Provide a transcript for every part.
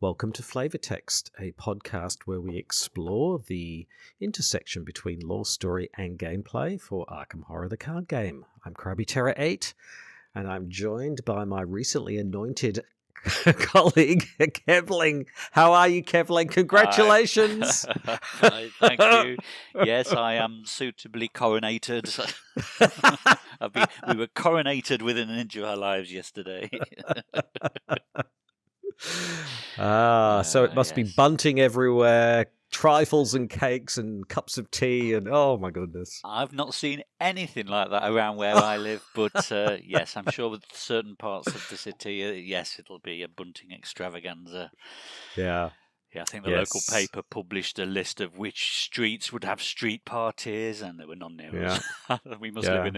Welcome to Flavor Text, a podcast where we explore the intersection between lore, story, and gameplay for Arkham Horror the card game. I'm CrabbyTerror8, and I'm joined by my recently anointed colleague, Kevling. How are you, Kevling? Congratulations! Thank you. Yes, I am suitably coronated. We were coronated within an inch of our lives yesterday. So it must be bunting everywhere, trifles and cakes and cups of tea, and oh my goodness. I've not seen anything like that around where I live, but yes, I'm sure with certain parts of the city, yes, it'll be a bunting extravaganza. Yeah. Yeah, I think the local paper published a list of which streets would have street parties, and there were none near us. We must live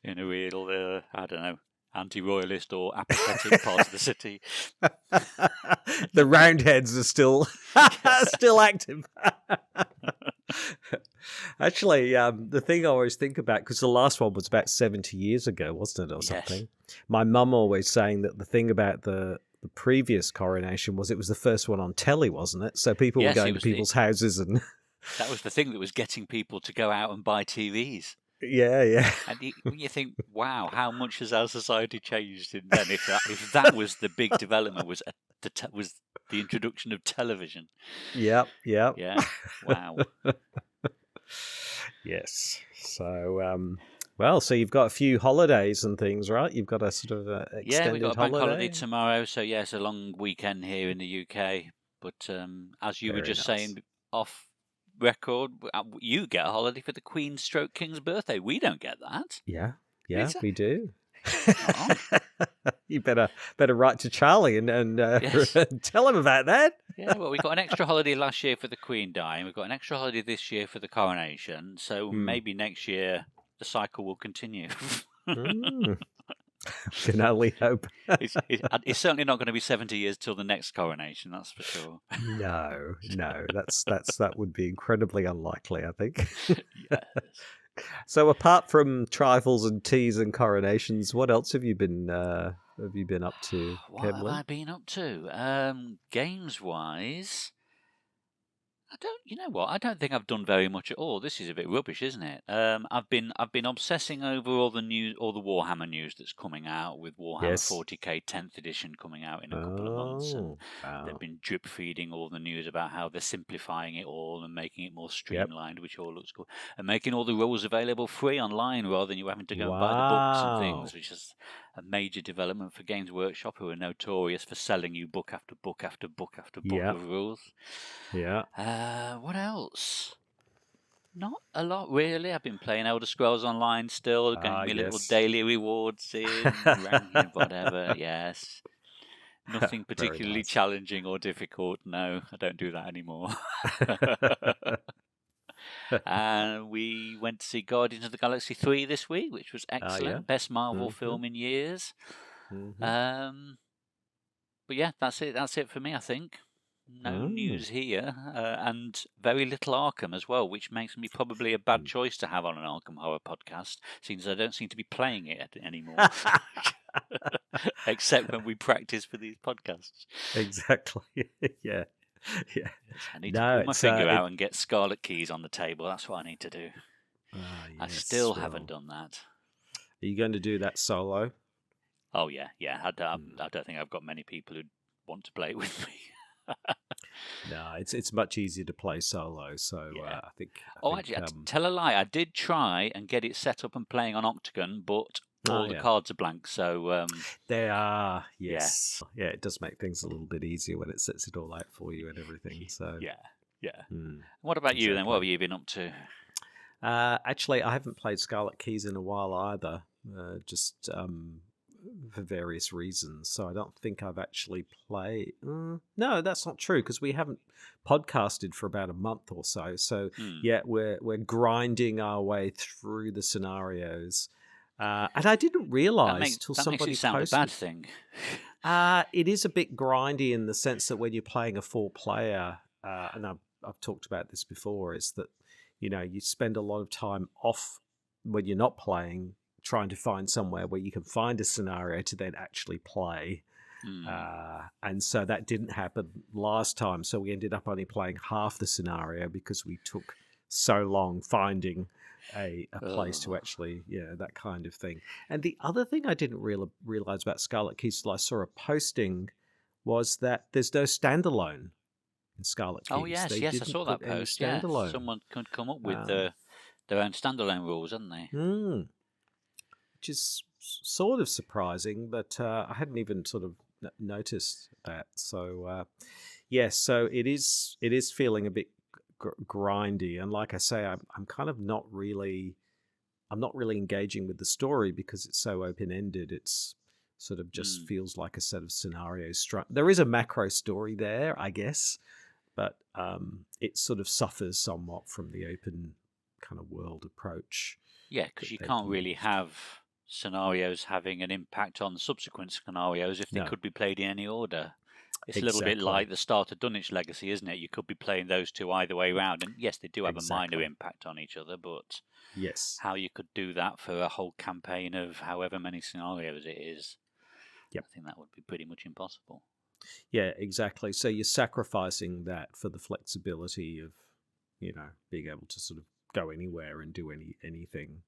in a real, I don't know, anti-royalist or apathetic part of the city. The Roundheads are still active. Actually, the thing I always think about, because the last one was about 70 years ago, wasn't it, or something? My mum always saying that the thing about the previous coronation was it was the first one on telly, wasn't it? So people were going to people's houses and... That was the thing that was getting people to go out and buy TVs. Yeah. And you think, wow, how much has our society changed in then? If that was the big development, was the introduction of television. Yep. Yeah. Wow. Yes. So, so you've got a few holidays and things, right? You've got a sort of extended holiday. Yeah, we've got a bank holiday tomorrow, so it's a long weekend here in the UK. But as you were just saying off record, you get a holiday for the Queen's stroke King's birthday. We don't get that. Yeah, we do. You better write to Charlie and tell him about that. Yeah, well, we got an extra holiday last year for the Queen dying. We've got an extra holiday this year for the coronation. So maybe next year the cycle will continue. Can only hope. It's certainly not going to be 70 years till the next coronation, that's for sure. No, that would be incredibly unlikely, I think. Yes. So apart from trifles and teas and coronations, what else have you been up to, What Kevlin? have I been up to? Games wise, you know what? I don't think I've done very much at all. This is a bit rubbish, isn't it? I've been obsessing over all the Warhammer news that's coming out, with Warhammer 40k 10th edition coming out in a couple of months, and they've been drip feeding all the news about how they're simplifying it all and making it more streamlined, which all looks cool, and making all the rules available free online rather than you having to go and buy the books and things, which is a major development for Games Workshop, who are notorious for selling you book after book after book after book of rules. Yeah. What else? Not a lot, really. I've been playing Elder Scrolls Online still, getting my little daily rewards in, ranking, whatever. Yes. Nothing particularly challenging or difficult. No, I don't do that anymore. And we went to see Guardians of the Galaxy 3 this week, which was excellent. Best Marvel film in years. But yeah, that's it. That's it for me, I think. No news here, and very little Arkham as well, which makes me probably a bad choice to have on an Arkham Horror podcast, since I don't seem to be playing it anymore. Except when we practice for these podcasts. Exactly. Yeah. I need to pull my finger out and get Scarlet Keys on the table. That's what I need to do. I still haven't done that. Are you going to do that solo? Oh, yeah. I don't think I've got many people who want to play it with me. No, it's much easier to play solo, so I think... Actually, tell a lie. I did try and get it set up and playing on Octagon, but all the cards are blank, so... They are, yes. Yeah, it does make things a little bit easier when it sets it all out for you and everything, so... Yeah. What about you, then? What have you been up to? Actually, I haven't played Scarlet Keys in a while either, just... for various reasons, so I don't think I've actually played. No, that's not true, because we haven't podcasted for about a month or so. So we're grinding our way through the scenarios, and I didn't realize till somebody makes it sound posted. a bad thing. It is a bit grindy in the sense that when you're playing a 4-player, and I've talked about this before, is that you spend a lot of time off when you're not playing, trying to find somewhere where you can find a scenario to then actually play. And so that didn't happen last time. So we ended up only playing half the scenario because we took so long finding a place to actually, that kind of thing. And the other thing I didn't realize about Scarlet Keys till I saw a posting was that there's no standalone in Scarlet Keys. Oh, yes, They I didn't saw put that any post. Yeah, standalone. someone could come up with their own standalone rules, hadn't they? Which is sort of surprising, but I hadn't even sort of noticed that. So, so it is feeling a bit grindy, and like I say, I'm kind of not really engaging with the story because it's so open ended. It's sort of just feels like a set of scenarios. There is a macro story there, I guess, but it sort of suffers somewhat from the open kind of world approach. Yeah, because you can't really have scenarios having an impact on subsequent scenarios if they could be played in any order. It's a little bit like the start of Dunwich Legacy, isn't it? You could be playing those two either way around, and yes, they do have a minor impact on each other, but how you could do that for a whole campaign of however many scenarios it is, I think that would be pretty much impossible. Yeah, exactly. So you're sacrificing that for the flexibility of, being able to sort of go anywhere and do anything.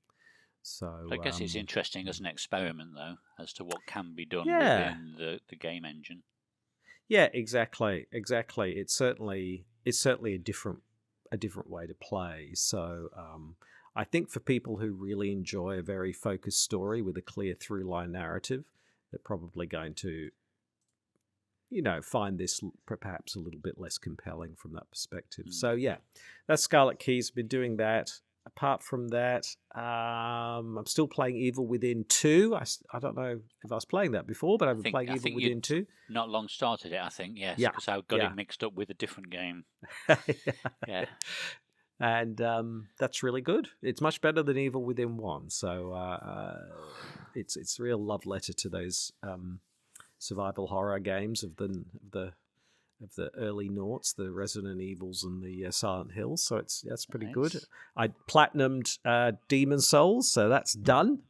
So I guess it's interesting as an experiment, though, as to what can be done within the game engine. Yeah, exactly. It's certainly a different way to play. So I think for people who really enjoy a very focused story with a clear through line narrative, they're probably going to find this perhaps a little bit less compelling from that perspective. So yeah, that's Scarlet Keys. Been doing that. Apart from that, I'm still playing Evil Within 2. I don't know if I was playing that before, but I've been playing Evil Within 2. Not long started it, I think, yes, because I got it mixed up with a different game. Yeah. And that's really good. It's much better than Evil Within 1. So it's a real love letter to those survival horror games of the early noughts, the Resident Evils and the Silent Hills. So that's pretty good. I platinumed Demon Souls, so that's done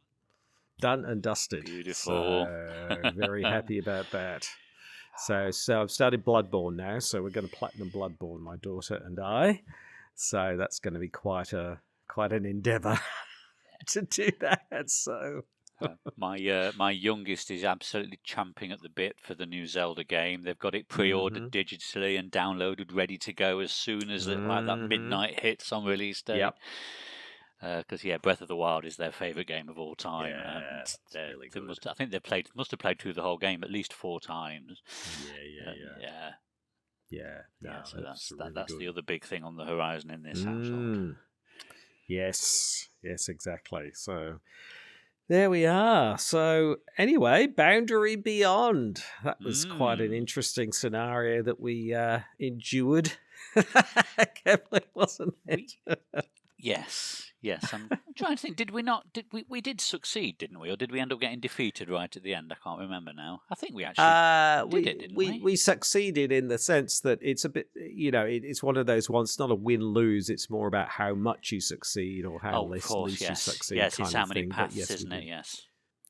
and dusted. Beautiful. So very happy about that. So I've started Bloodborne now. So we're going to platinum Bloodborne, my daughter and I. So that's going to be quite an endeavour to do that. So. My youngest is absolutely champing at the bit for the new Zelda game. They've got it pre-ordered digitally and downloaded, ready to go as soon as that midnight hits on release day. Because Breath of the Wild is their favourite game of all time. Yeah, and really good. I think they must have played through the whole game at least 4 times. So that's the other big thing on the horizon in this household. Yes, exactly. So. There we are. So anyway, Boundary Beyond. That was quite an interesting scenario that we endured. Kevling, wasn't it? Yes. I'm trying to think. Did we not? We did succeed, didn't we? Or did we end up getting defeated right at the end? I can't remember now. I think we actually did it, didn't we? We succeeded in the sense that it's a bit, it's one of those ones. It's not a win-lose. It's more about how much you succeed or how least you succeed. Yes, it's how many paths, isn't it? Yes.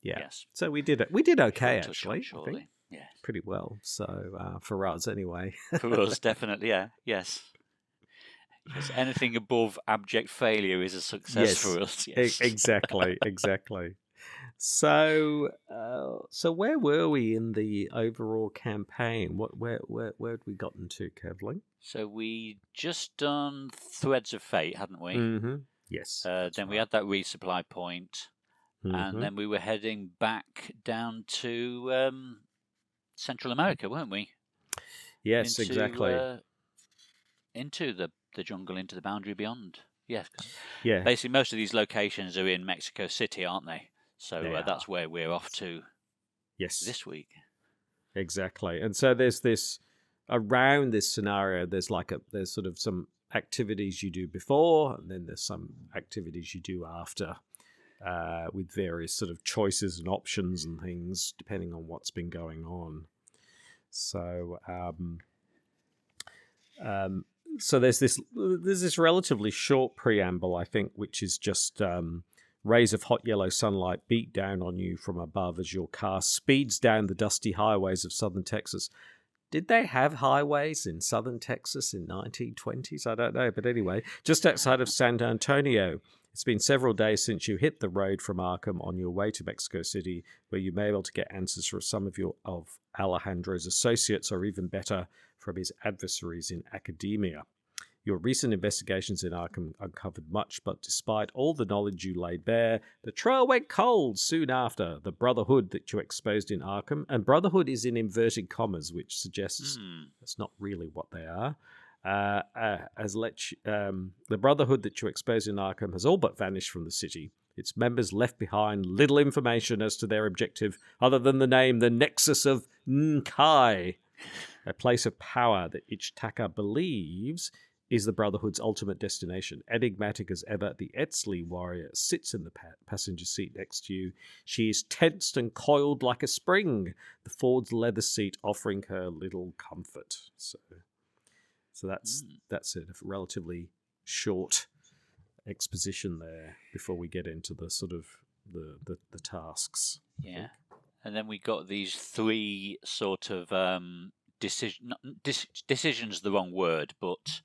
Yeah. Yes. So we did it. We did okay, actually. I think. Yeah. Pretty well. So for us, anyway. For us, definitely. Yeah. Yes. Yes, anything above abject failure is a success for us. Yes. Exactly. So, where were we in the overall campaign? Where had we gotten to, Kevling? So we just done Threads of Fate, hadn't we? Mm-hmm. Yes. Then we had that resupply point, and then we were heading back down to Central America, weren't we? Yes, exactly. Into the jungle, into the Boundary Beyond. Yes. Yeah. Basically, most of these locations are in Mexico City, aren't they? So that's where we're off to. Yes. This week. Exactly. And so there's this around this scenario. There's sort of some activities you do before, and then there's some activities you do after, with various sort of choices and options and things depending on what's been going on. So. So there's this relatively short preamble, I think, which is just Rays of hot yellow sunlight beat down on you from above as your car speeds down the dusty highways of southern Texas. Did they have highways in southern Texas in 1920s? I don't know, but anyway, just outside of San Antonio. It's been several days since you hit the road from Arkham on your way to Mexico City, where you may be able to get answers from some of Alejandro's associates, or even better, from his adversaries in academia. Your recent investigations in Arkham uncovered much, but despite all the knowledge you laid bare, the trail went cold soon after. The Brotherhood that you exposed in Arkham, and Brotherhood is in inverted commas, which suggests that's not really what they are. The Brotherhood that you exposed in Arkham has all but vanished from the city. Its members left behind little information as to their objective, other than the name, the Nexus of Nkai, a place of power that Ichtaka believes is the Brotherhood's ultimate destination. Enigmatic as ever, the Etzli warrior sits in the passenger seat next to you. She is tensed and coiled like a spring, the Ford's leather seat offering her little comfort. So that's a relatively short exposition there before we get into the sort of the tasks. Yeah, and then we got these three sort of decision's the wrong word, but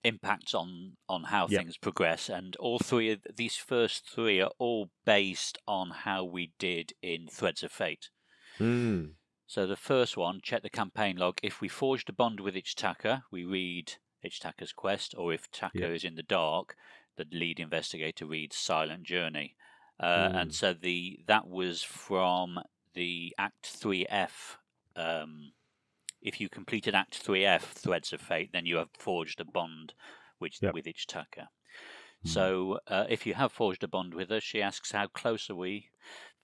impacts on how things progress, and all three of these first three are all based on how we did in Threads of Fate. So the first one, check the campaign log. If we forged a bond with Ichtaka, we read Ichtaka's quest, or if Taka is in the dark, the lead investigator reads Silent Journey. And so that was from the Act 3F. If you completed Act 3F, Threads of Fate, then you have forged a bond with Ichtaka. So if you have forged a bond with her, she asks, how close are we?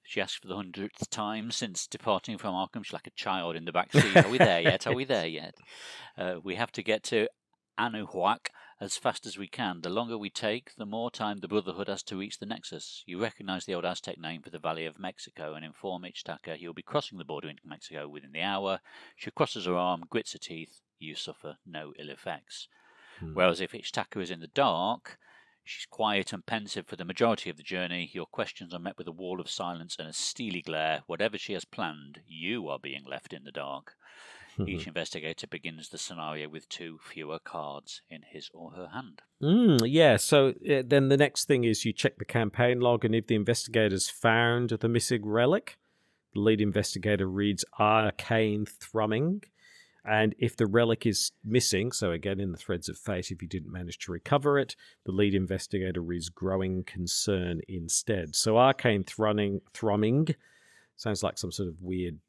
She asks for the 100th time since departing from Arkham. She's like a child in the back seat. Are we there yet? Are we there yet? We have to get to Anahuac as fast as we can. The longer we take, the more time the Brotherhood has to reach the Nexus. You recognize the old Aztec name for the Valley of Mexico and inform Ichtaka he'll be crossing the border into Mexico within the hour. She crosses her arm, grits her teeth. You suffer no ill effects. Whereas if Ichtaka is in the dark, she's quiet and pensive for the majority of the journey. Your questions are met with a wall of silence and a steely glare. Whatever she has planned, you are being left in the dark. Each investigator begins the scenario with 2 fewer cards in his or her hand. So then the next thing is you check the campaign log, and if the investigators found the missing relic, the lead investigator reads Arcane Thrumming. And if the relic is missing, so again in the Threads of Fate, if you didn't manage to recover it, the lead investigator reads Growing Concern instead. So Arcane Thrumming sounds like some sort of weird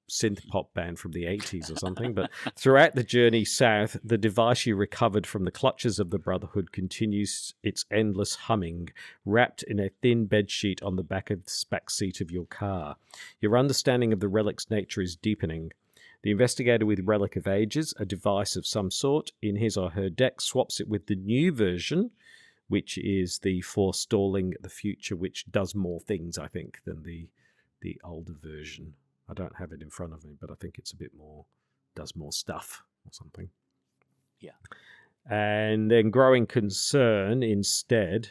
synth pop band from the 80s or something. But throughout the journey south, the device you recovered from the clutches of the Brotherhood continues its endless humming, wrapped in a thin bedsheet on the back seat of your car. Your understanding of the relic's nature is deepening. The investigator with Relic of Ages, a device of some sort, in his or her deck, swaps it with the new version, which is the Forestalling the Future, which does more things, I think, than the older version. I don't have it in front of me, but I think it's a bit more, does more stuff or something. Yeah. And then Growing Concern instead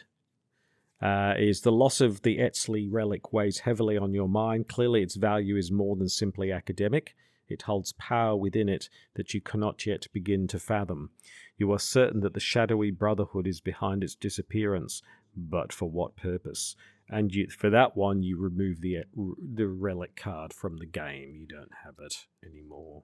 is the loss of the Etzli relic weighs heavily on your mind. Clearly its value is more than simply academic. It holds power within it that you cannot yet begin to fathom. You are certain that the shadowy Brotherhood is behind its disappearance, but for what purpose? And for that one, you remove the relic card from the game. You don't have it anymore.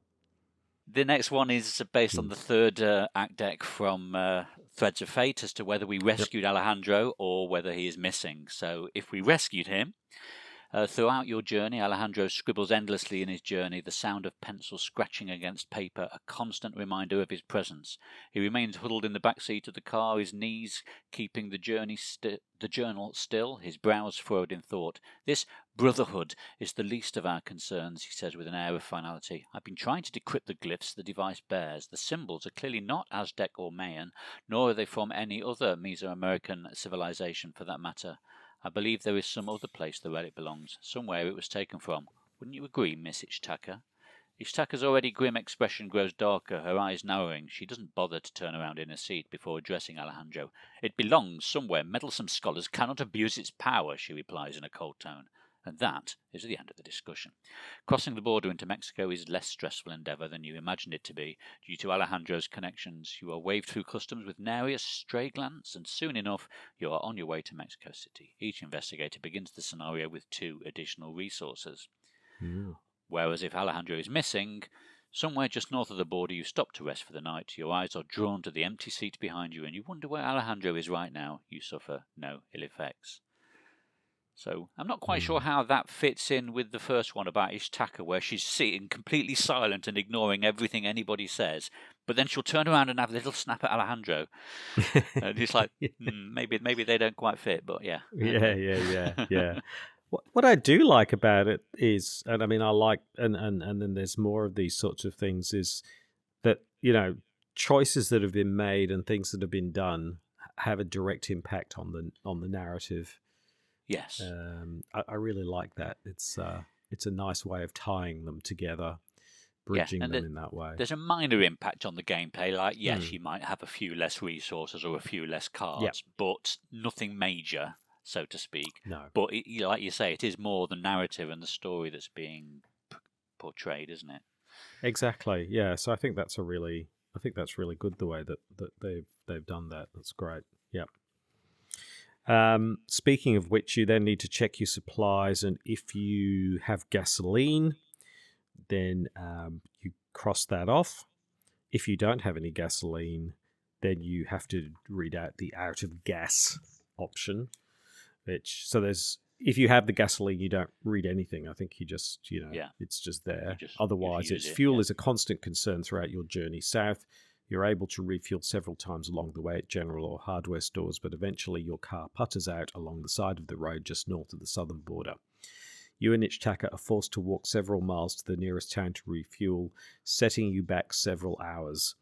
The next one is based on the third act deck from Threads of Fate as to whether we rescued Alejandro or whether he is missing. So if we rescued him, throughout your journey, Alejandro scribbles endlessly in his journey, the sound of pencil scratching against paper, a constant reminder of his presence. He remains huddled in the back seat of the car, his knees keeping the journal still, his brows furrowed in thought. This Brotherhood is the least of our concerns, he says with an air of finality. I've been trying to decrypt the glyphs the device bears. The symbols are clearly not Aztec or Mayan, nor are they from any other Mesoamerican civilization for that matter. I believe there is some other place the relic belongs, somewhere it was taken from. Wouldn't you agree, Miss Ichtaka? Ishtaka's already grim expression grows darker, her eyes narrowing. She doesn't bother to turn around in her seat before addressing Alejandro. It belongs somewhere. Meddlesome scholars cannot abuse its power, she replies in a cold tone. And that is the end of the discussion. Crossing the border into Mexico is less stressful endeavour than you imagined it to be. Due to Alejandro's connections, you are waved through customs with nary a stray glance, and soon enough you are on your way to Mexico City. Each investigator begins the scenario with 2 additional resources. Whereas if Alejandro is missing, somewhere just north of the border you stop to rest for the night. Your eyes are drawn to the empty seat behind you, and you wonder where Alejandro is right now. You suffer no ill effects. So I'm not quite sure how that fits in with the first one about Ishtaka, where she's sitting completely silent and ignoring everything anybody says, but then she'll turn around and have a little snap at Alejandro. And it's like, maybe they don't quite fit, but yeah. Yeah. What I do like about it is, and I mean, I like, and then there's more of these sorts of things, is that, you know, choices that have been made and things that have been done have a direct impact on the narrative. Yes. I really like that. It's a nice way of tying them together, bridging them in that way. There's a minor impact on the gameplay, like, yes, you might have a few less resources or a few less cards, but nothing major, so to speak. No. But like you say, it is more the narrative and the story that's being portrayed, isn't it? Exactly. Yeah. So I think that's really good the way that they've done that. That's great. Yep. Speaking of which, you then need to check your supplies, and if you have gasoline, then you cross that off. If you don't have any gasoline, then you have to read out the out of gas option. If you have the gasoline, you don't read anything. I think you just, it's just there. Otherwise, fuel is a constant concern throughout your journey south. You're able to refuel several times along the way at general or hardware stores, but eventually your car putters out along the side of the road just north of the southern border. You and Ichtaka are forced to walk several miles to the nearest town to refuel, setting you back several hours.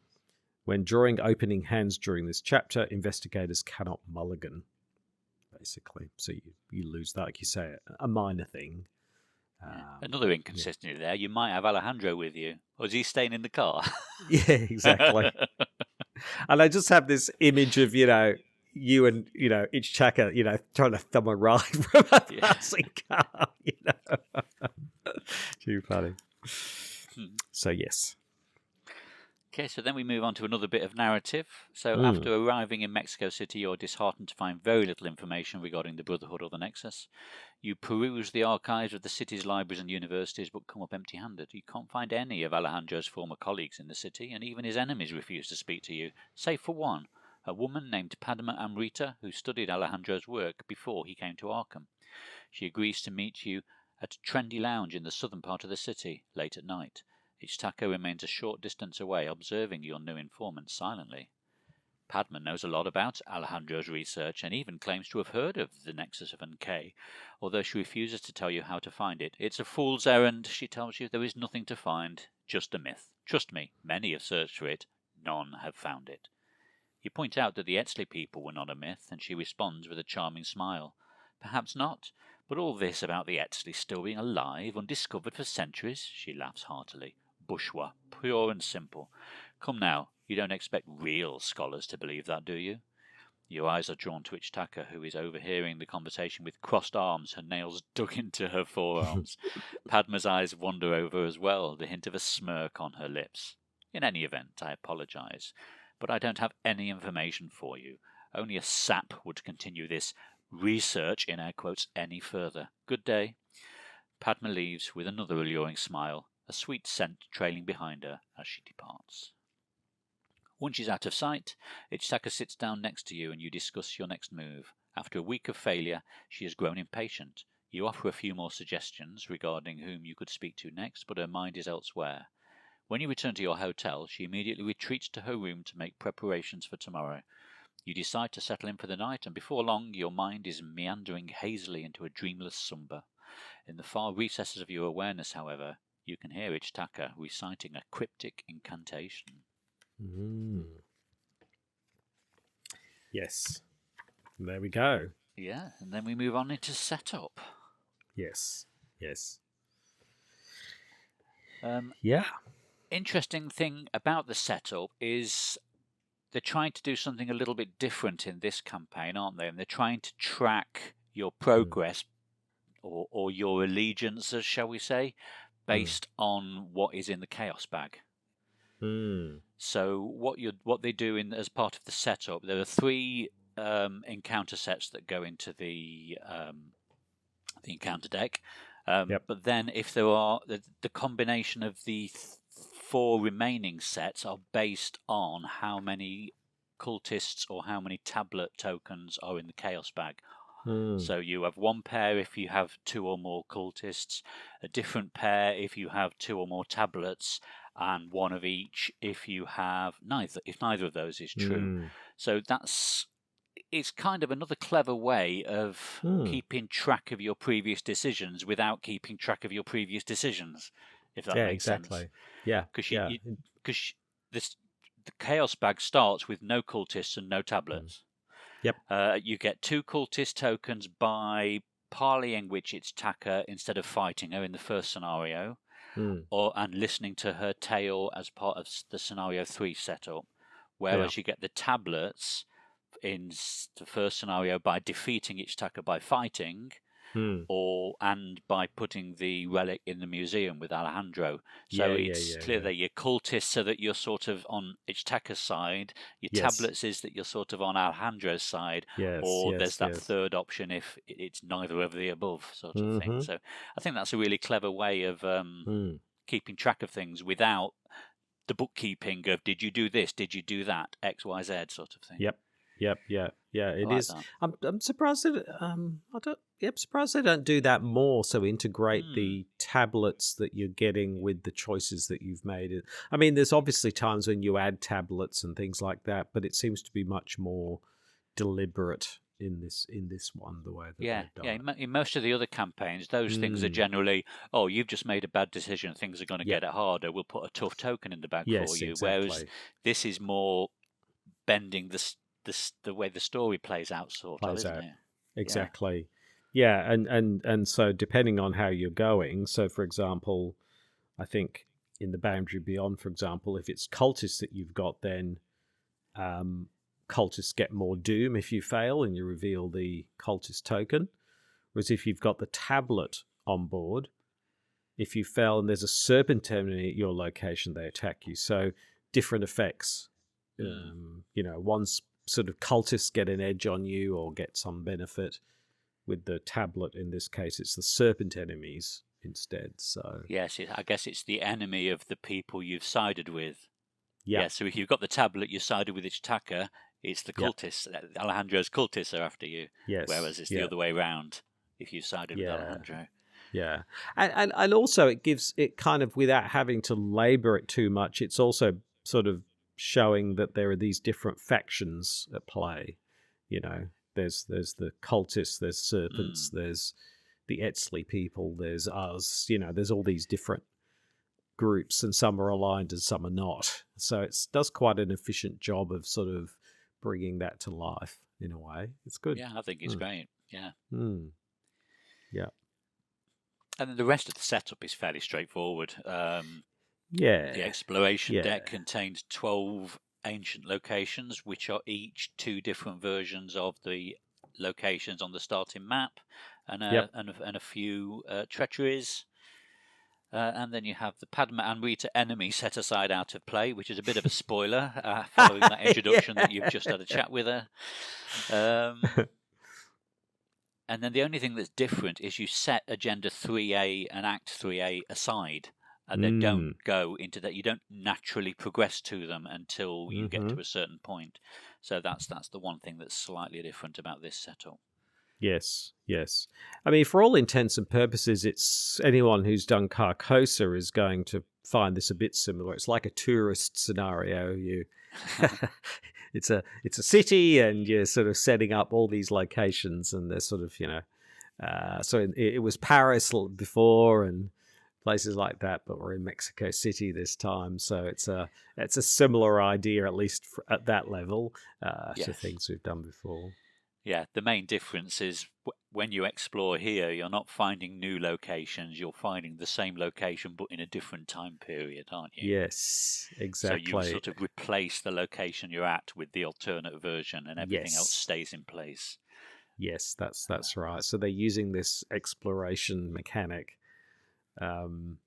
When drawing opening hands during this chapter, investigators cannot mulligan, basically. So you lose that, like you say, a minor thing. Another inconsistency there. You might have Alejandro with you, or is he staying in the car? Yeah, exactly. And I just have this image of, you and, Ichtaka, trying to thumb a ride from a passing car, Too funny. So, yes. Okay, so then we move on to another bit of narrative. So after arriving in Mexico City, you're disheartened to find very little information regarding the Brotherhood or the Nexus. You peruse the archives of the city's libraries and universities, but come up empty-handed. You can't find any of Alejandro's former colleagues in the city, and even his enemies refuse to speak to you, save for one, a woman named Padma Amrita, who studied Alejandro's work before he came to Arkham. She agrees to meet you at a trendy lounge in the southern part of the city, late at night. Ichtaka remains a short distance away, observing your new informant silently. Padma knows a lot about Alejandro's research and even claims to have heard of the Nexus of NK, although she refuses to tell you how to find it. It's a fool's errand, she tells you. There is nothing to find, just a myth. Trust me, many have searched for it, none have found it. You point out that the Etzley people were not a myth, and she responds with a charming smile. Perhaps not, but all this about the Etzley still being alive, undiscovered for centuries, she laughs heartily. Bourgeois, pure and simple. Come now, you don't expect real scholars to believe that, do you? Your eyes are drawn to Ichtaka, who is overhearing the conversation with crossed arms, her nails dug into her forearms. Padma's eyes wander over as well, the hint of a smirk on her lips. In any event, I apologize, but I don't have any information for you. Only a sap would continue this research, in air quotes, any further. Good day. Padma leaves with another alluring smile, a sweet scent trailing behind her as she departs. Once she's out of sight, Ichtaka sits down next to you and you discuss your next move. After a week of failure, she has grown impatient. You offer a few more suggestions regarding whom you could speak to next, but her mind is elsewhere. When you return to your hotel, she immediately retreats to her room to make preparations for tomorrow. You decide to settle in for the night, and before long your mind is meandering hazily into a dreamless slumber. In the far recesses of your awareness, however, you can hear Ichtaka reciting a cryptic incantation. Yes. There we go. Yeah, and then we move on into setup. Yes. Yeah. Interesting thing about the setup is they're trying to do something a little bit different in this campaign, aren't they? And they're trying to track your progress or your allegiances, shall we say, based on what is in the chaos bag. So what they do as part of the setup, there are 3 encounter sets that go into the encounter deck. But then if there are the combination of the 4 remaining sets are based on how many cultists or how many tablet tokens are in the chaos bag. So you have 1 pair if you have 2 or more cultists, a different pair if you have 2 or more tablets, and 1 of each if you have neither of those is true. So it's kind of another clever way of keeping track of your previous decisions without keeping track of your previous decisions, if that makes sense. Yeah, because the chaos bag starts with no cultists and no tablets. You get 2 cultist tokens by parleying Witch's Tacker instead of fighting her in the first scenario, and listening to her tale as part of the scenario 3 setup. Whereas you get the tablets in the first scenario by defeating Ichtaka by fighting, and by putting the relic in the museum with Alejandro. So it's clear that you're cultists, so that you're sort of on Ichtaka's side. Your tablets is that you're sort of on Alejandro's side, or there's that third option if it's neither of the above sort of thing. So I think that's a really clever way of keeping track of things without the bookkeeping of did you do this, did you do that, X, Y, Z sort of thing. It is. I'm surprised that I'm surprised they don't do that more. So integrate the tablets that you're getting with the choices that you've made. I mean, there's obviously times when you add tablets and things like that, but it seems to be much more deliberate in this one. The way that they've done it. In most of the other campaigns, those things are generally, oh, you've just made a bad decision. Things are going to get it harder. We'll put a tough token in the bag for you. Whereas this is more bending the way the story plays out, isn't it? Exactly. And so depending on how you're going, so for example, I think in the Boundary Beyond, for example, if it's cultists that you've got, then cultists get more doom if you fail and you reveal the cultist token. Whereas if you've got the tablet on board, if you fail and there's a serpent enemy at your location, they attack you. So different effects. One's sort of cultists get an edge on you or get some benefit. With the tablet, in this case, it's the serpent enemies instead. So yes, I guess it's the enemy of the people you've sided with. Yeah. So if you've got the tablet, you sided with Ichtaka, it's the cultists. Alejandro's cultists are after you. Yes. Whereas it's the other way around if you sided with Alejandro. Yeah. And also it gives it kind of, without having to labor it too much, it's also sort of showing that there are these different factions at play. There's the cultists, there's serpents, there's the Etzley people, there's us, there's all these different groups, and some are aligned and some are not. So it does quite an efficient job of sort of bringing that to life in a way. It's good. Yeah, I think it's great. Yeah. Yeah. And then the rest of the setup is fairly straightforward. The exploration deck contains 12 ancient locations, which are each 2 different versions of the locations on the starting map, and a few treacheries. And then you have the Padma Amrita enemy set aside out of play, which is a bit of a spoiler following that introduction that you've just had a chat with her. And then the only thing that's different is you set Agenda 3A and Act 3A aside. And they don't go into that. You don't naturally progress to them until you get to a certain point. So that's the one thing that's slightly different about this setup. Yes. I mean, for all intents and purposes, it's anyone who's done Carcosa is going to find this a bit similar. It's like a tourist scenario. It's a city, and you're sort of setting up all these locations, and they're sort of so it was Paris before and places like that, but we're in Mexico City this time, so it's a similar idea, at least at that level, to things we've done before. Yeah, the main difference is when you explore here, you're not finding new locations, you're finding the same location but in a different time period, aren't you? Yes, So you exactly. sort of replace the location you're at with the alternate version and everything else Yes. stays in place. Yes, that's right. So they're using this exploration mechanic, um,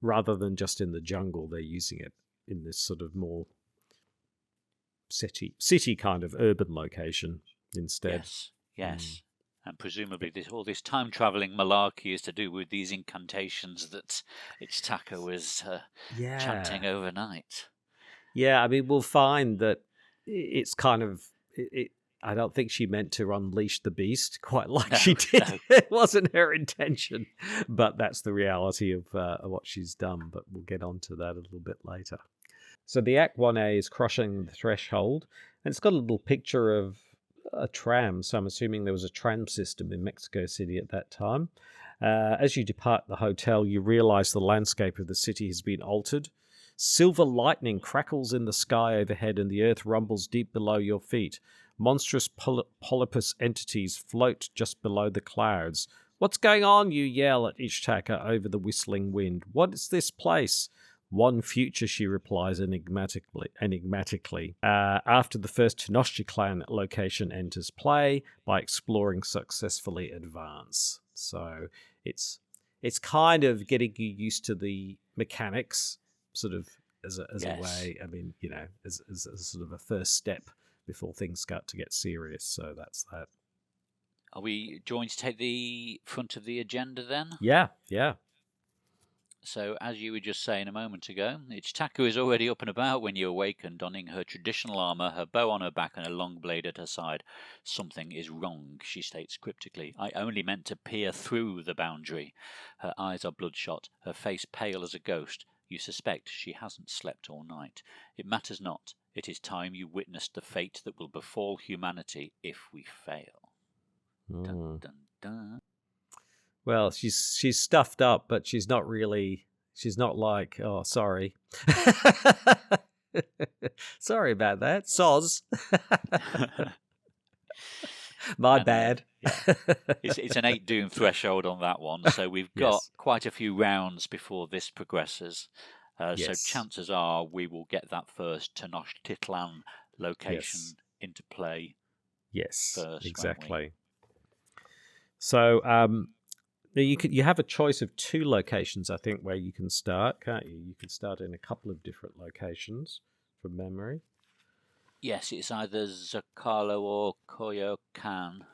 rather than just in the jungle. They're using it in this sort of more city kind of urban location instead. Yes, Mm. yes. And presumably all this time-travelling malarkey is to do with these incantations that Ichitaka was Yeah, chanting overnight. yeah. I mean, we'll find that it's kind of it. I don't think she meant to unleash the beast quite like she No, did. no. It wasn't her intention, but that's the reality of what she's done. But we'll get onto that a little bit later. So the Act 1A is Crossing the Threshold, and it's got a little picture of a tram. So I'm assuming there was a tram system in Mexico City at that time. As you depart the hotel, you realize the landscape of the city has been altered. Silver lightning crackles in the sky overhead, and the earth rumbles deep below your feet. Monstrous polypus entities float just below the clouds. What's going on? You yell at Ichtaka over the whistling wind. What is this place? One future, she replies enigmatically. After the first Tenochtitlan location enters play, by exploring successfully advance. So it's kind of getting you used to the mechanics, sort of as a Yes. way. I mean, as a sort of a first step before things start to get serious. So that's that. Do you want to take the front of the agenda then? Yeah, yeah. So, as you were just saying a moment ago, Ichitaka is already up and about when you awaken, donning her traditional armour, her bow on her back, and a long blade at her side. Something is wrong, she states cryptically. I only meant to peer through the boundary. Her eyes are bloodshot, her face pale as a ghost. You suspect she hasn't slept all night. It matters not. It is time you witnessed the fate that will befall humanity if we fail. Dun, dun, dun. Well, she's stuffed up, but she's not really. She's not like, oh, sorry, sorry about that, soz. My bad. Yeah. It's an 8 doom threshold on that one, so we've got Yes. quite a few rounds before this progresses. So Yes. chances are we will get that first Tenochtitlan location Yes. into play Yes. first, won't we? Exactly. So now you have a choice of 2 locations, I think, where you can start, can't you? You can start in a couple of different locations from memory. Yes, it's either Zocalo or Coyoacan.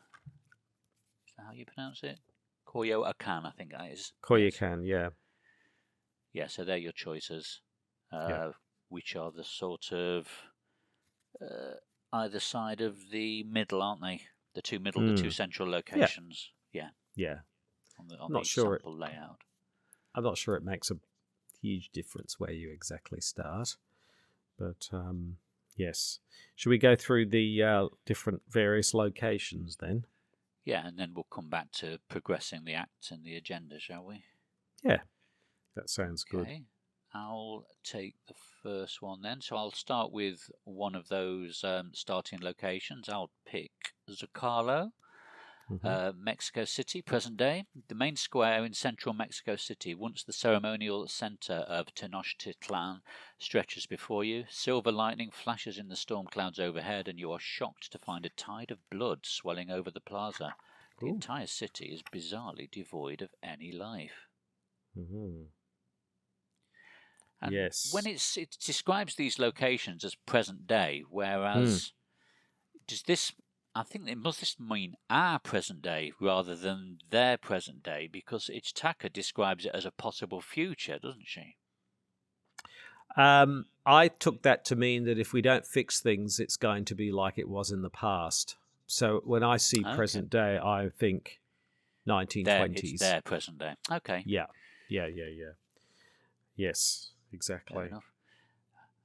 Is that how you pronounce it? Coyoacan, I think that is. Coyoacan, yeah. Yeah, so they're your choices, Yeah. which are the sort of either side of the middle, aren't they? The two central locations. Yeah. Yeah. On the Not sure sample layout. I'm not sure it makes a huge difference where you exactly start, but yes. Should we go through the different various locations then? Yeah, and then we'll come back to progressing the acts and the agenda, shall we? Yeah, that sounds good. Okay. I'll take the first one then. So I'll start with one of those starting locations. I'll pick Zocalo. Mexico City, present day. The main square in central Mexico City, once the ceremonial center of Tenochtitlan, stretches before you. Silver lightning flashes in the storm clouds overhead, and you are shocked to find a tide of blood swelling over the plaza. The entire city is bizarrely devoid of any life. And yes. when it describes these locations as present day, whereas does this? I think it must mean our present day rather than their present day, because Ichitaka describes it as a possible future, doesn't she? I took that to mean that if we don't fix things, it's going to be like it was in the past. So when I see present day, I think 1920s. It's their present day. Okay. Yeah. Yes, exactly. Fair enough.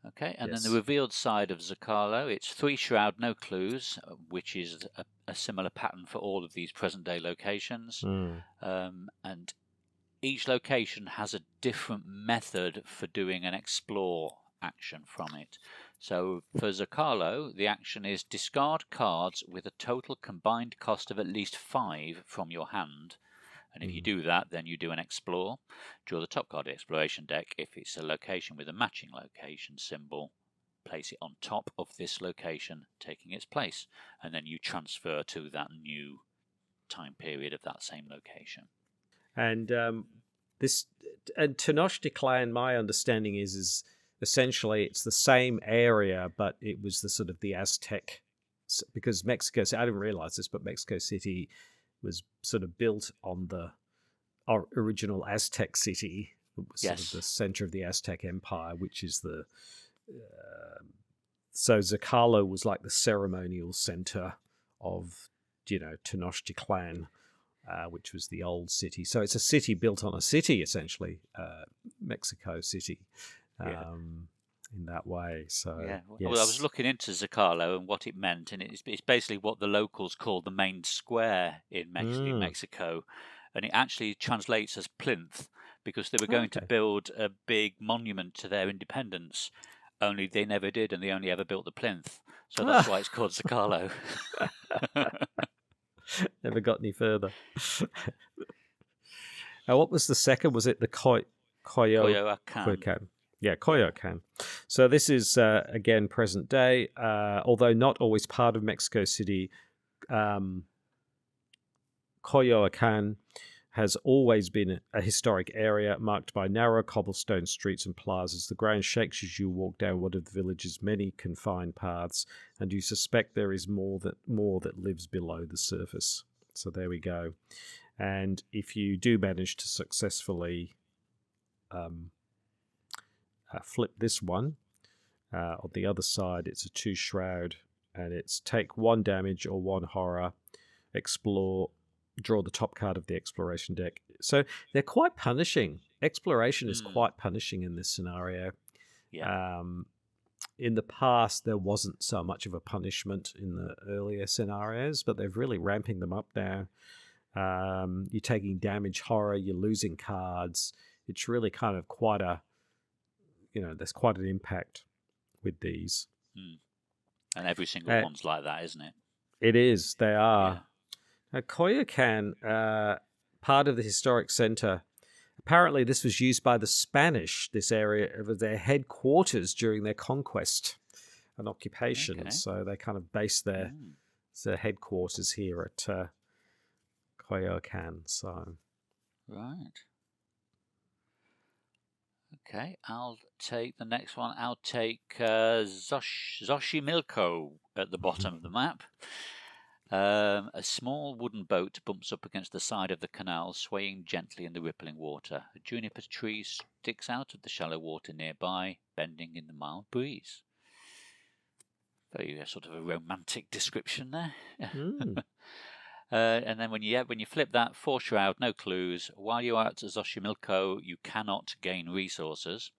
Okay, and then the revealed side of Zocalo, it's 3 shroud, no clues, which is a similar pattern for all of these present-day locations. And each location has a different method for doing an explore action from it. So for Zocalo, the action is discard cards with a total combined cost of at least 5 from your hand. And if you do that, then you do an explore. Draw the top card of the exploration deck. If it's a location with a matching location symbol, place it on top of this location, taking its place. And then you transfer to that new time period of that same location. And Tenochtitlan, my understanding is essentially it's the same area, but it was the sort of the Aztec, because Mexico. I didn't realize this, but Mexico City was sort of built on the original Aztec city. It was sort of the center of the Aztec Empire, which is the. So Zocalo was like the ceremonial center of, Tenochtitlan, which was the old city. So it's a city built on a city, essentially, Mexico City, in that way. So yes. Well, I was looking into Zocalo and what it meant, and it's basically what the locals call the main square in Mexico, and it actually translates as plinth, because they were going to build a big monument to their independence, only they never did, and they only ever built the plinth. So that's why it's called Zocalo. Never got any further. Now, what was the second? Was it the Coyoacan? Yeah, Coyoacan. So this is, again, present day, although not always part of Mexico City. Coyoacan has always been a historic area marked by narrow cobblestone streets and plazas. The ground shakes as you walk down one of the village's many confined paths, and you suspect there is more that lives below the surface. So there we go. And if you do manage to successfully flip this one, on the other side it's a 2 shroud, and it's take 1 damage or 1 horror, explore, draw the top card of the exploration deck. So they're quite punishing. Exploration is quite punishing in this scenario. In the past, there wasn't so much of a punishment in the earlier scenarios, but they're really ramping them up now. You're taking damage, horror, you're losing cards. It's really kind of quite there's quite an impact with these. And every single one's like that, isn't it? It is. They are. Now, Coyoacan, part of the historic center, apparently this was used by the Spanish, this area of their headquarters during their conquest and occupation. Okay. So they kind of based their headquarters here at Coyoacan. So. Right. Okay, I'll take the next one. I'll take Xochimilco at the bottom of the map. A small wooden boat bumps up against the side of the canal, swaying gently in the rippling water. A juniper tree sticks out of the shallow water nearby, bending in the mild breeze. Very sort of a romantic description there. And then when you flip that, 4 shroud, no clues. While you are at Xochimilco, you cannot gain resources.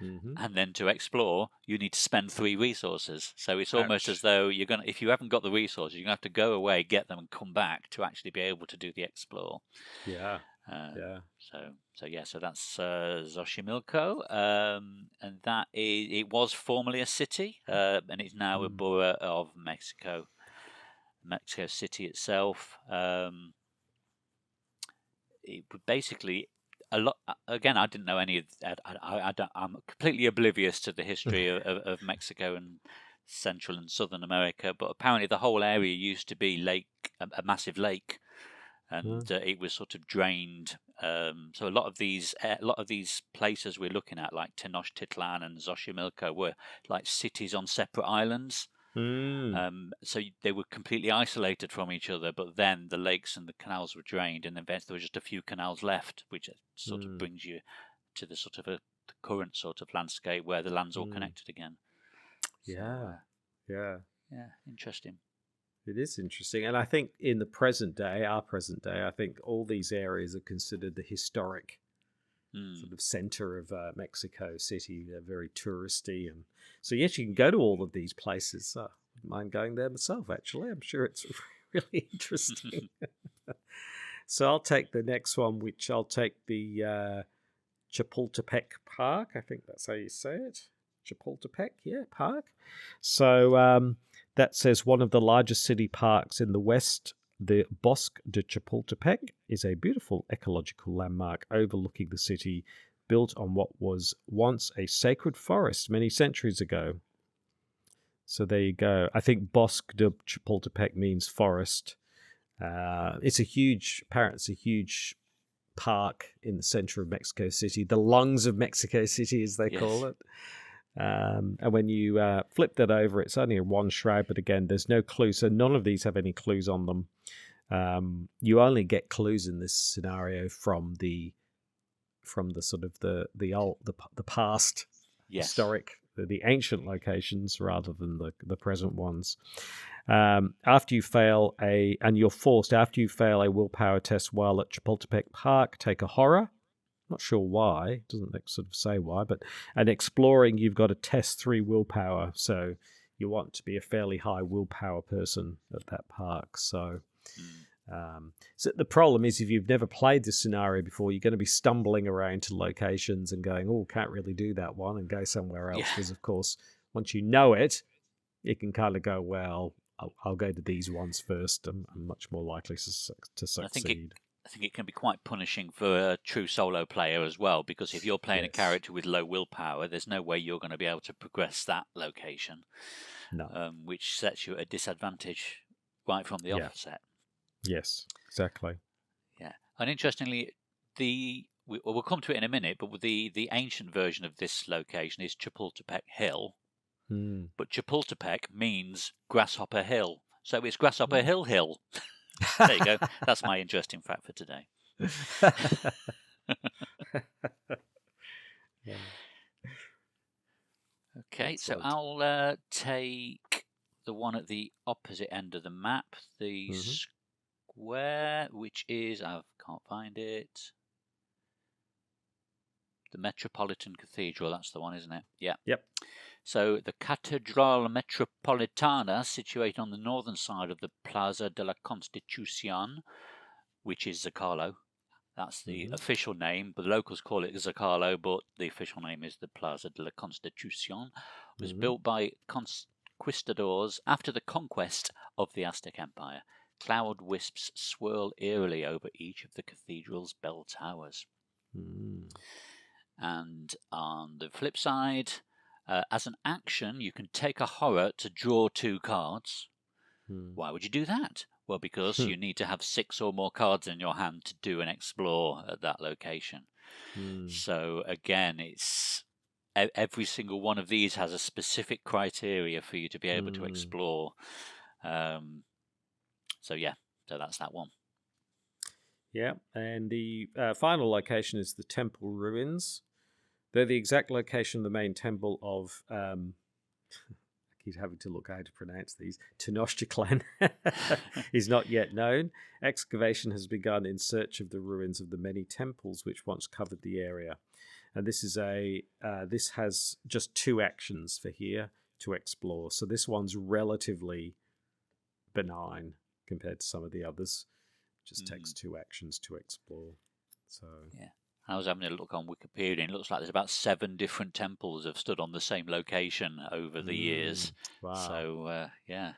And then to explore, you need to spend 3 resources. So it's almost as though if you haven't got the resources, you're going to have to go away, get them, and come back to actually be able to do the explore. Yeah. So that's Xochimilco, and that it was formerly a city, and it's now a borough of Mexico City itself. It would basically. A lot. Again, I didn't know any of that. I'm completely oblivious to the history of Mexico and Central and Southern America. But apparently, the whole area used to be a massive lake, and it was sort of drained. So a lot of these places we're looking at, like Tenochtitlan and Xochimilco, were like cities on separate islands. So they were completely isolated from each other, but then the lakes and the canals were drained, and then there were just a few canals left, which sort of brings you to the sort of the current sort of landscape where the land's all connected again. Yeah. Interesting. It is interesting, and I think in the present day, I think all these areas are considered the historic sort of center of Mexico City. They're very touristy, and so yes, you can go to all of these places. I wouldn't mind going there myself, actually. I'm sure it's really interesting. So I'll take the next one, which I'll take the Chapultepec Park. I think that's how you say it. Chapultepec, yeah, park. So that says one of the largest city parks in the West, the Bosque de Chapultepec, is a beautiful ecological landmark overlooking the city, built on what was once a sacred forest many centuries ago. So there you go. I think Bosque de Chapultepec means forest. It's a huge park in the center of Mexico City, the lungs of Mexico City, as they call it. And when you flip that over, it's only a one shroud, but again, there's no clue. So none of these have any clues on them. You only get clues in this scenario from the sort of the past historic, the ancient locations rather than the present ones. After you fail you're forced, after you fail a willpower test while at Chapultepec Park, take a horror. Not sure why, doesn't sort of say why, but and exploring, you've got to test 3 willpower. So you want to be a fairly high willpower person at that park. So the problem is, if you've never played this scenario before, you're going to be stumbling around to locations and going, oh, can't really do that one, and go somewhere else. Because, of course, once you know it, you can kind of go, well, I'll go to these ones first. I'm much more likely to succeed. I think it can be quite punishing for a true solo player as well, because if you're playing a character with low willpower, there's no way you're going to be able to progress that location, which sets you at a disadvantage right from the offset. Yes, exactly. Yeah, and interestingly, we'll come to it in a minute, but the ancient version of this location is Chapultepec Hill, but Chapultepec means Grasshopper Hill, so it's Grasshopper Hill. There you go. That's my interesting fact for today. Okay, so I'll take the one at the opposite end of the map, the square, which is, I can't find it, the Metropolitan Cathedral. That's the one, isn't it? Yeah. Yep. So the Catedral Metropolitana, situated on the northern side of the Plaza de la Constitucion, which is Zocalo. That's the official name, but the locals call it Zocalo, but the official name is the Plaza de la Constitucion. Was built by conquistadors after the conquest of the Aztec Empire. Cloud wisps swirl eerily over each of the cathedral's bell towers. And on the flip side, as an action, you can take a horror to draw 2 cards. Why would you do that? Well, because you need to have 6 or more cards in your hand to do an explore at that location. So again, it's every single one of these has a specific criteria for you to be able to explore. So that's that one. Yeah, and the final location is the temple ruins. They're the exact location of the main temple of, I keep having to look how to pronounce these, Tenochtitlan is not yet known. Excavation has begun in search of the ruins of the many temples which once covered the area. And this has just 2 actions for here to explore. So this one's relatively benign compared to some of the others. Just takes 2 actions to explore. So yeah. I was having a look on Wikipedia, and it looks like there's about 7 different temples have stood on the same location over the years. Wow. So, yeah.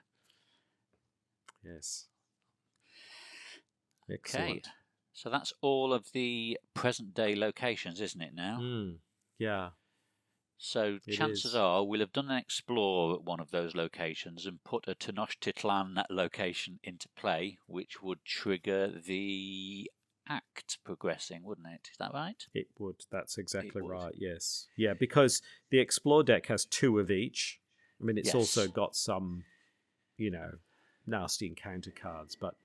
Yes. Excellent. Okay. So that's all of the present-day locations, isn't it now? Yeah. So chances are we'll have done an explore at one of those locations and put a Tenochtitlan location into play, which would trigger the act progressing, wouldn't it? Is that right? It would. That's exactly right, yes. Yeah, because the explore deck has 2 of each. I mean, it's also got some, nasty encounter cards, but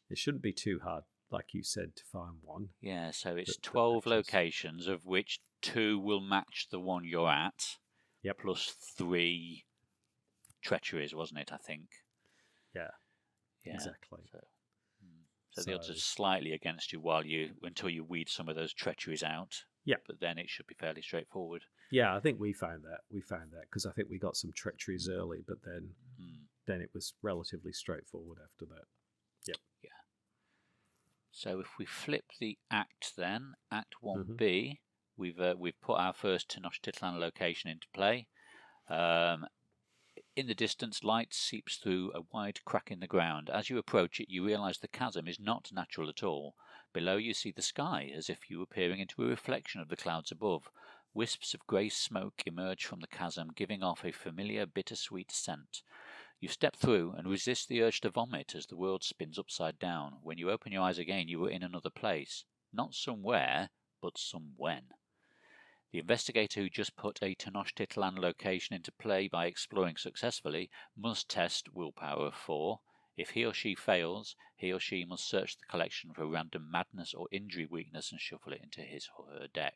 it shouldn't be too hard, like you said, to find one. Yeah, so it's 12 locations, of which 2 will match the one you're at, plus 3 treacheries, wasn't it, I think? Yeah. Exactly. So the odds are slightly against you until you weed some of those treacheries out. Yeah. But then it should be fairly straightforward. Yeah, I think we found that. Because I think we got some treacheries early, but then it was relatively straightforward after that. Yep. Yeah. So if we flip the act then, Act 1B, we've put our first Tenochtitlan location into play. Um, in the distance, light seeps through a wide crack in the ground. As you approach it, you realize the chasm is not natural at all. Below, you see the sky, as if you were peering into a reflection of the clouds above. Wisps of grey smoke emerge from the chasm, giving off a familiar bittersweet scent. You step through and resist the urge to vomit as the world spins upside down. When you open your eyes again, you are in another place. Not somewhere, but somewhen. The investigator who just put a Tenochtitlan location into play by exploring successfully must test willpower of 4. If he or she fails, he or she must search the collection for random madness or injury weakness and shuffle it into his or her deck.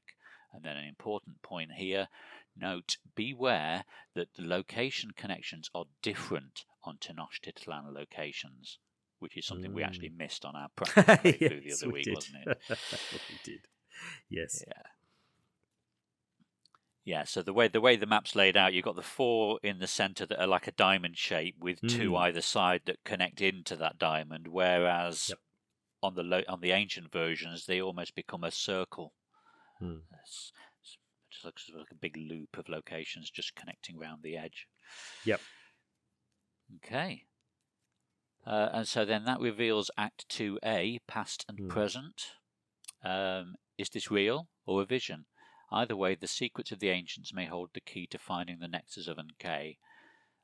And then an important point here, note, beware that the location connections are different on Tenochtitlan locations, which is something we actually missed on our practice playthrough the other week, wasn't it? We did. Yes. Yeah. Yeah, so the way the map's laid out, you've got the 4 in the centre that are like a diamond shape with 2 either side that connect into that diamond, whereas on the ancient versions they almost become a circle. It's just looks like a big loop of locations just connecting around the edge. Yep. Okay. And so then that reveals Act 2A, past and present. Is this real or a vision? Either way, the secrets of the ancients may hold the key to finding the Nexus of Unkay.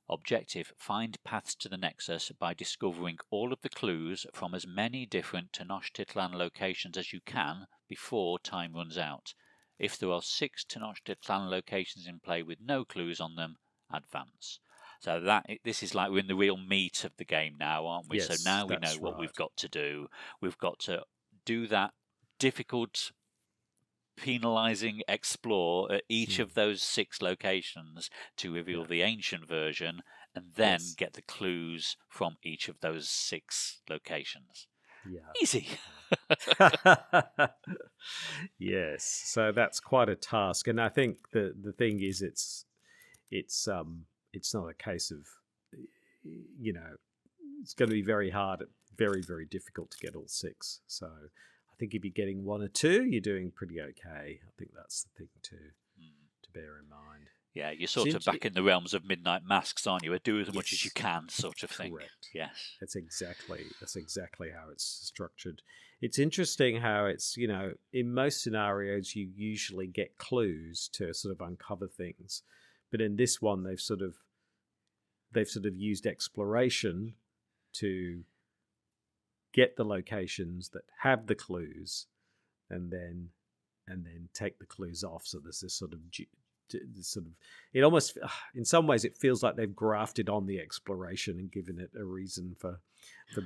Objective, find paths to the Nexus by discovering all of the clues from as many different Tenochtitlan locations as you can before time runs out. If there are 6 Tenochtitlan locations in play with no clues on them, advance. So this is like we're in the real meat of the game now, aren't we? Yes, so now we know what we've got to do. We've got to do that difficult, penalizing explore at each of those 6 locations to reveal the ancient version, and then get the clues from each of those 6 locations. Easy. Yes, so that's quite a task, and I think the thing is it's not a case of, it's going to be very hard, very, very difficult to get all 6. So I think if you're getting 1 or 2, you're doing pretty okay. I think that's the thing to bear in mind. Yeah, you're sort of back in the realms of Midnight Masks, aren't you? Do as much as you can, sort of thing. Correct. Yes. That's exactly how it's structured. It's interesting how it's, in most scenarios you usually get clues to sort of uncover things. But in this one they've sort of used exploration to get the locations that have the clues, and then take the clues off. So there's this sort of it almost, in some ways, it feels like they've grafted on the exploration and given it a reason for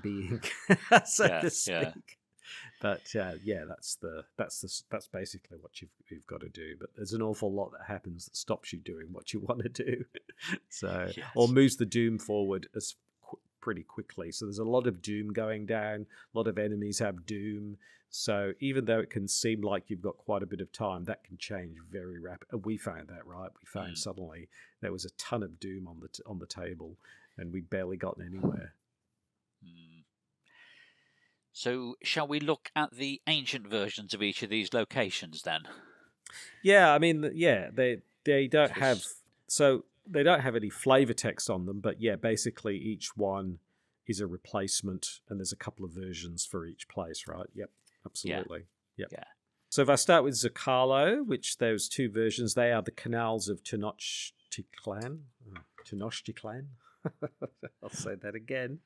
being, so to speak. Yeah. But that's basically what you've got to do. But there's an awful lot that happens that stops you doing what you want to do, so or moves the doom forward pretty quickly. So there's a lot of doom going down. A lot of enemies have doom. So even though it can seem like you've got quite a bit of time, that can change very rapidly. We found that, right? We found suddenly there was a ton of doom on the table, and we'd barely gotten anywhere. So shall we look at the ancient versions of each of these locations then? Yeah, I mean, they don't have any flavor text on them, but basically each one is a replacement, and there's a couple of versions for each place, right? Yep, absolutely. Yeah. So if I start with Zocalo, which there's 2 versions, they are the canals of Tenochtitlan. I'll say that again.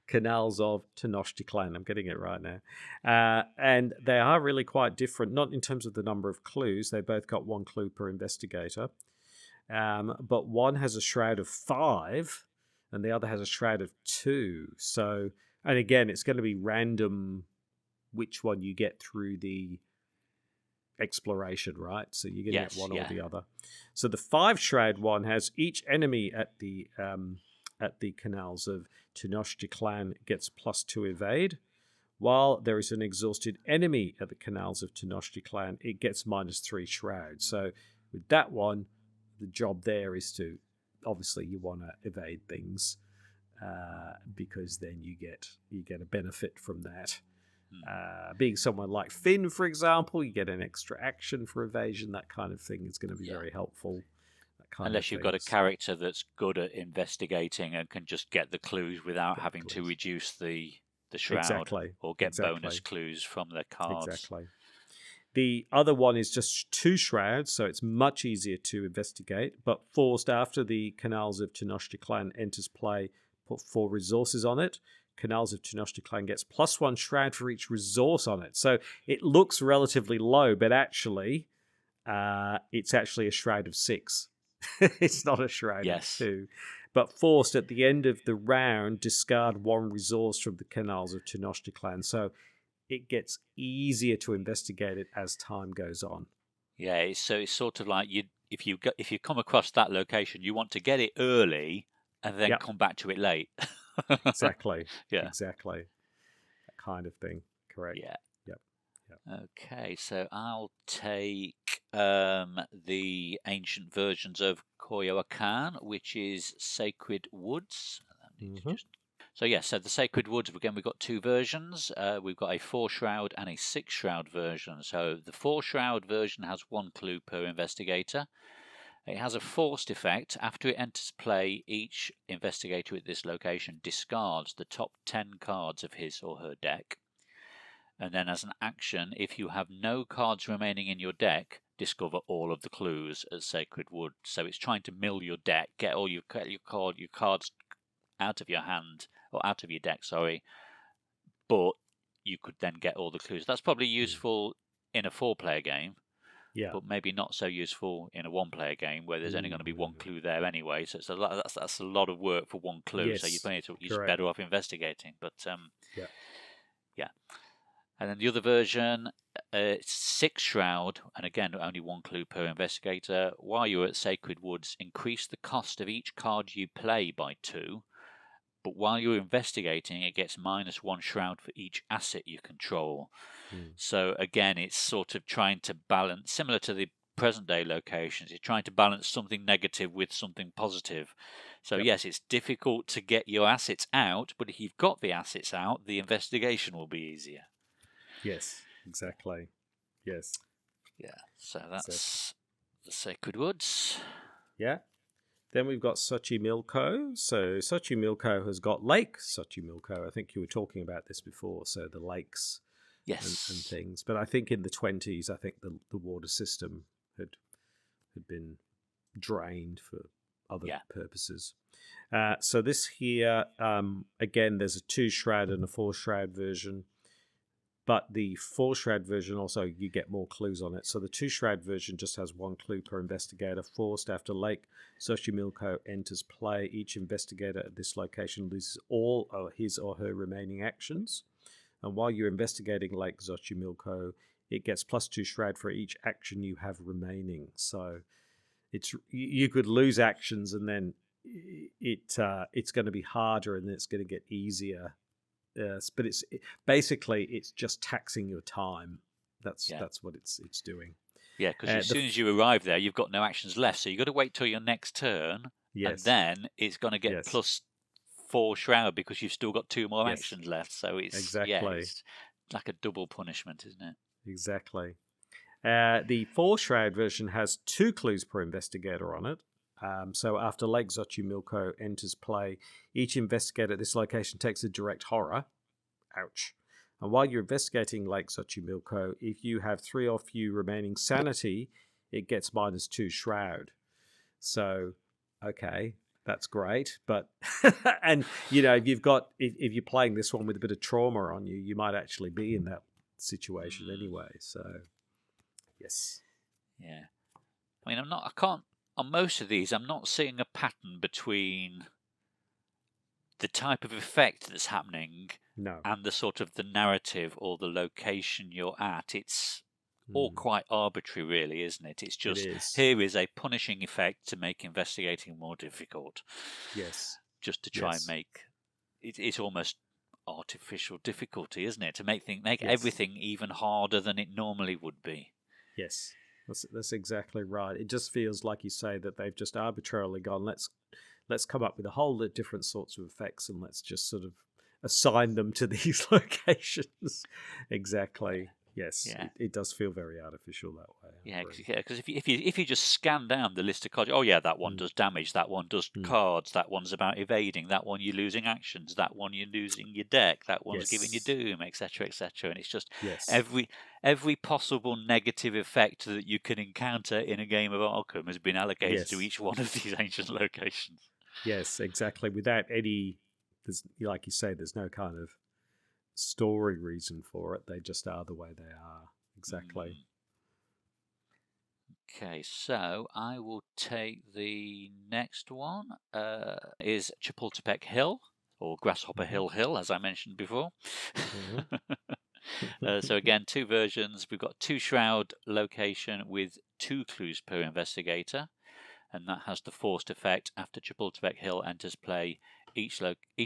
Canals of Tenochtitlan. I'm getting it right now. And they are really quite different, not in terms of the number of clues. They both got 1 clue per investigator. But one has a shroud of 5 and the other has a shroud of 2. So, and again, it's going to be random which one you get through the exploration, right? So you're going to get one or the other. So the 5 shroud one has each enemy at the canals of Tenochtitlan gets +2 evade. While there is an exhausted enemy at the canals of Tenochtitlan, it gets -3 shroud. So with that one, the job there is to, obviously you want to evade things, because then you get a benefit from that. Being someone like Finn, for example, you get an extra action for evasion. That kind of thing is going to be very helpful. That kind of Unless you've got a things. character that's good at investigating and can just get the clues without having to reduce the shroud Exactly. or get bonus Exactly. clues from their cards. Exactly. The other one is just 2 shrouds, so it's much easier to investigate. But forced after the Canals of Tenochtitlan enters play, put 4 resources on it. Canals of Tenochtitlan gets +1 shroud for each resource on it. So it looks relatively low, but actually, it's actually a shroud of 6. It's not a shroud of 2. But forced at the end of the round, discard 1 resource from the Canals of Tenochtitlan. So it gets easier to investigate it as time goes on. Yeah, so it's sort of like if you come across that location, you want to get it early and then come back to it late. Exactly. Yeah. Exactly. That kind of thing. Correct. Yeah. Yep. Okay, so I'll take the ancient versions of Coyoacan, which is Sacred Woods. So the Sacred Woods, again, we've got 2 versions. We've got a 4 shroud and a 6 shroud version. So the 4 shroud version has 1 clue per investigator. It has a forced effect. After it enters play, each investigator at this location discards the top 10 cards of his or her deck. And then as an action, if you have no cards remaining in your deck, discover all of the clues at Sacred Wood. So it's trying to mill your deck, get all your cards out of your hand, or out of your deck, sorry, but you could then get all the clues. That's probably useful in a 4-player game, but maybe not so useful in a 1-player game where there's only going to be 1 clue there anyway. So it's that's a lot of work for 1 clue. So you're better off investigating. But yeah. And then the other version, it's 6 shroud, and again only 1 clue per investigator. While you're at Sacred Woods, increase the cost of each card you play by 2. But while you're investigating, it gets -1 shroud for each asset you control. So again, it's sort of trying to balance, similar to the present day locations, it's trying to balance something negative with something positive. So yes, it's difficult to get your assets out, but if you've got the assets out, the investigation will be easier. Yes, exactly. Yes. Yeah, so that's the Sacred Woods. Yeah. Then we've got Xochimilco. So Xochimilco has got Lake Xochimilco. I think you were talking about this before. So the lakes and things. But I think in the 20s, I think the water system had been drained for other purposes. So this here, again, there's a 2 shroud and a 4 shroud version. But the 4 shroud version also, you get more clues on it. So the 2 shroud version just has 1 clue per investigator. Forced after Lake Xochimilco enters play, each investigator at this location loses all of his or her remaining actions. And while you're investigating Lake Xochimilco, it gets +2 shroud for each action you have remaining. So you could lose actions, and then it's going to be harder, and then it's going to get easier. But it's just taxing your time. That's what it's doing. Yeah, because as soon as you arrive there, you've got no actions left, so you've got to wait till your next turn, and then it's going to get +4 shroud because you've still got 2 more actions left. So it's it's like a double punishment, isn't it? Exactly. The 4 shroud version has 2 clues per investigator on it. So after Lake Xochimilco enters play, each investigator at this location takes a direct horror. Ouch. And while you're investigating Lake Xochimilco, if you have 3 or few remaining sanity, it gets -2 shroud. So, okay, that's great. But, and, if you're playing this one with a bit of trauma on you, you might actually be in that situation anyway. So, yes. Yeah. I mean, on most of these, I'm not seeing a pattern between the type of effect that's happening and the sort of the narrative or the location you're at. It's all quite arbitrary, really, isn't it? It's just, here is a punishing effect to make investigating more difficult. Yes. Just to try and make it's almost artificial difficulty, isn't it? To make everything even harder than it normally would be. Yes. That's exactly right. It just feels like you say that they've just arbitrarily gone, let's come up with a whole lot of different sorts of effects, and let's just sort of assign them to these locations. Exactly. Yes, Yeah. it does feel very artificial that way. I Yeah, agree. because if you just scan down the list of cards, oh yeah, that one Mm, does damage, that one does mm. cards, that one's about evading, that one you're losing actions, that one you're losing your deck, that one's giving you Yes, doom, etc., etc. And it's just yes, every possible negative effect that you can encounter in a game of Arkham has been allocated to yes, each one of these ancient locations. yes, exactly. Without any, there's, like you say, there's no kind of story reason for it. They just are the way they are. Exactly. Mm. Okay, so I will take the next one. Is Chapultepec Hill, or Grasshopper Hmm. Hill, as I mentioned before. Hmm. So again, two versions. We've got 2 shroud location with 2 clues per investigator, and that has the forced effect. After Chapultepec Hill enters play, each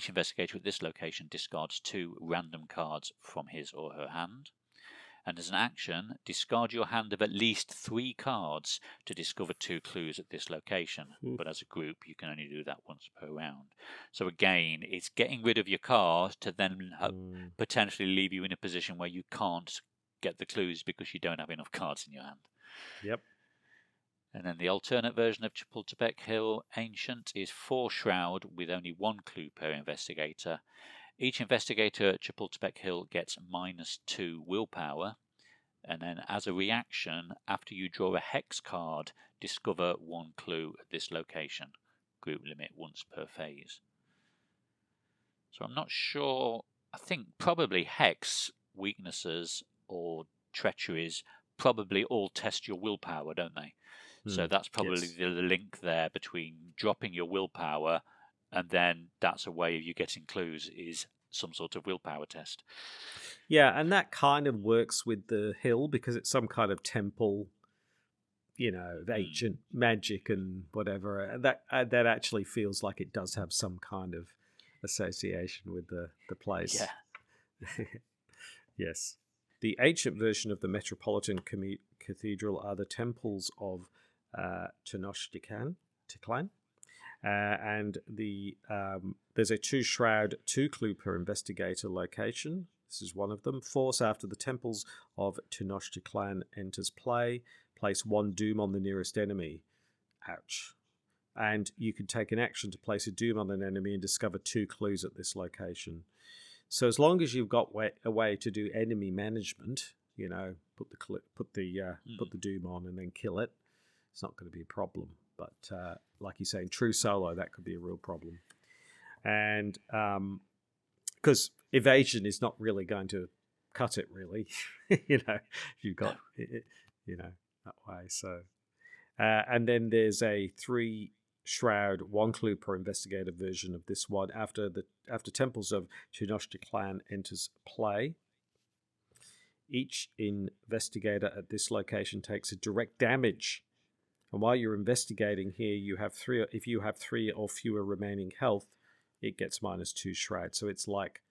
investigator at this location discards 2 random cards from his or her hand. And as an action, discard your hand of at least 3 cards to discover 2 clues at this location. But as a group, you can only do that once per round. So again, it's getting rid of your cards to then potentially leave you in a position where you can't get the clues because you don't have enough cards in your hand. Yep. And then the alternate version of Chapultepec Hill Ancient is 4 shroud with only 1 clue per investigator. Each investigator at Chapultepec Hill gets -2 willpower, and then as a reaction, after you draw a hex card, discover 1 clue at this location. Group limit once per phase. So I'm not sure. I think probably hex weaknesses or treacheries probably all test your willpower, don't they? So that's probably Yes. the link there between dropping your willpower and then that's a way of you getting clues is some sort of willpower test. Yeah, and that kind of works with the hill because it's some kind of temple, of ancient magic and whatever. That actually feels like it does have some kind of association with the place. Yeah. Yes. The ancient version of the Metropolitan Cathedral are the temples of Tenochtitlan, and there's a 2 shroud, 2 clue per investigator location. This is one of them. Force after the temples of Tenochtitlan enters play. Place 1 doom on the nearest enemy. Ouch. And you can take an action to place a doom on an enemy and discover 2 clues at this location. So as long as you've got a way to do enemy management, put the doom on and then kill it, it's not going to be a problem. But like you say, in true solo, that could be a real problem. And because evasion is not really going to cut it, really, if you've got that way. So, and then there's a 3 shroud, 1 clue per investigator version of this one. After Temples of Tenochtitlan enters play, each investigator at this location takes a direct damage. And while you're investigating here, if you have 3 or fewer remaining health, it gets -2 shroud. So it's like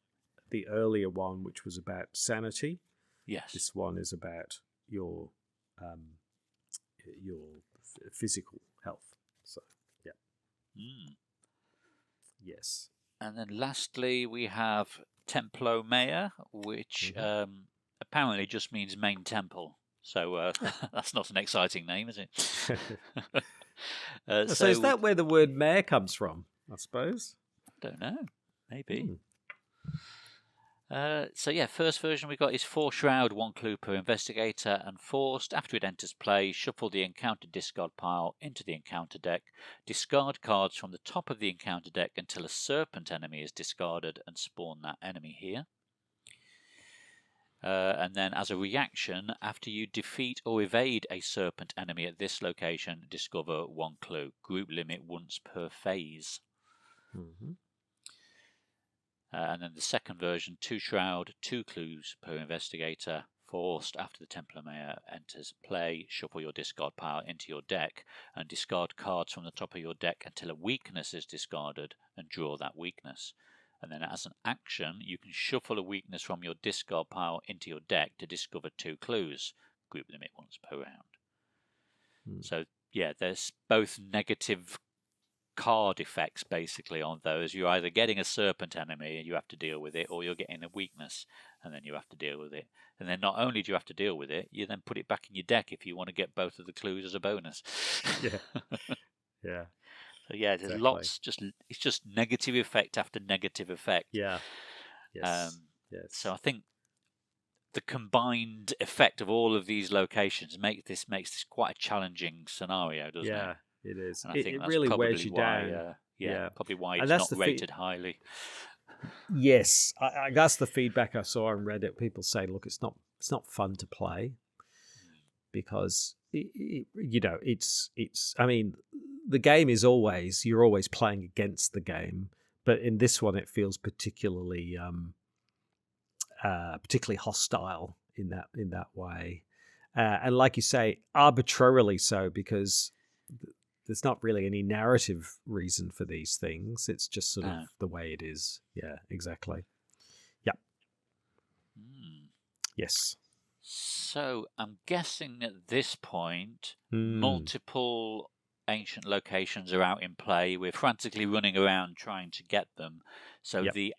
the earlier one, which was about sanity. Yes. This one is about your physical health. So, yeah. Yes. And then lastly, we have Templo Maya, which apparently just means main temple. So that's not an exciting name, is it? So is that where the word mayor comes from, I suppose? I don't know. Maybe. So yeah, first version we got is 4 shroud, 1 clue per investigator, and forced. After it enters play, shuffle the encounter discard pile into the encounter deck, discard cards from the top of the encounter deck until a serpent enemy is discarded, and spawn that enemy here. And then as a reaction, after you defeat or evade a serpent enemy at this location, discover 1 clue. Group limit once per phase. And then the second version, 2 shroud, 2 clues per investigator. Forced after the Templar Mayor enters play, shuffle your discard pile into your deck and discard cards from the top of your deck until a weakness is discarded and draw that weakness. And then as an action, you can shuffle a weakness from your discard pile into your deck to discover 2 clues. Group limit once per round. So yeah, there's both negative card effects basically on those. You're either getting a serpent enemy and you have to deal with it, or you're getting a weakness and then you have to deal with it. And then not only do you have to deal with it, you then put it back in your deck if you want to get both of the clues as a bonus. Yeah. Yeah. So yeah, there's Exactly. lots. It's just negative effect after negative effect. Yeah. Yes. Yes. So I think the combined effect of all of these locations makes this quite a challenging scenario, doesn't it? Yeah, it is. And I think It that's really probably wears you why, down. probably why And it's that's not the rated highly. Yes, that's the feedback I saw on Reddit. People say, "Look, it's not fun to play because it's. I mean, the game is always you're always playing against the game, but in this one, it feels particularly hostile in that way, and like you say, arbitrarily so because there's not really any narrative reason for these things. It's just sort of the way it is. Yeah, exactly. Yep. Yes. So I'm guessing at this point, multiple ancient locations are out in play. We're frantically running around trying to get them. So the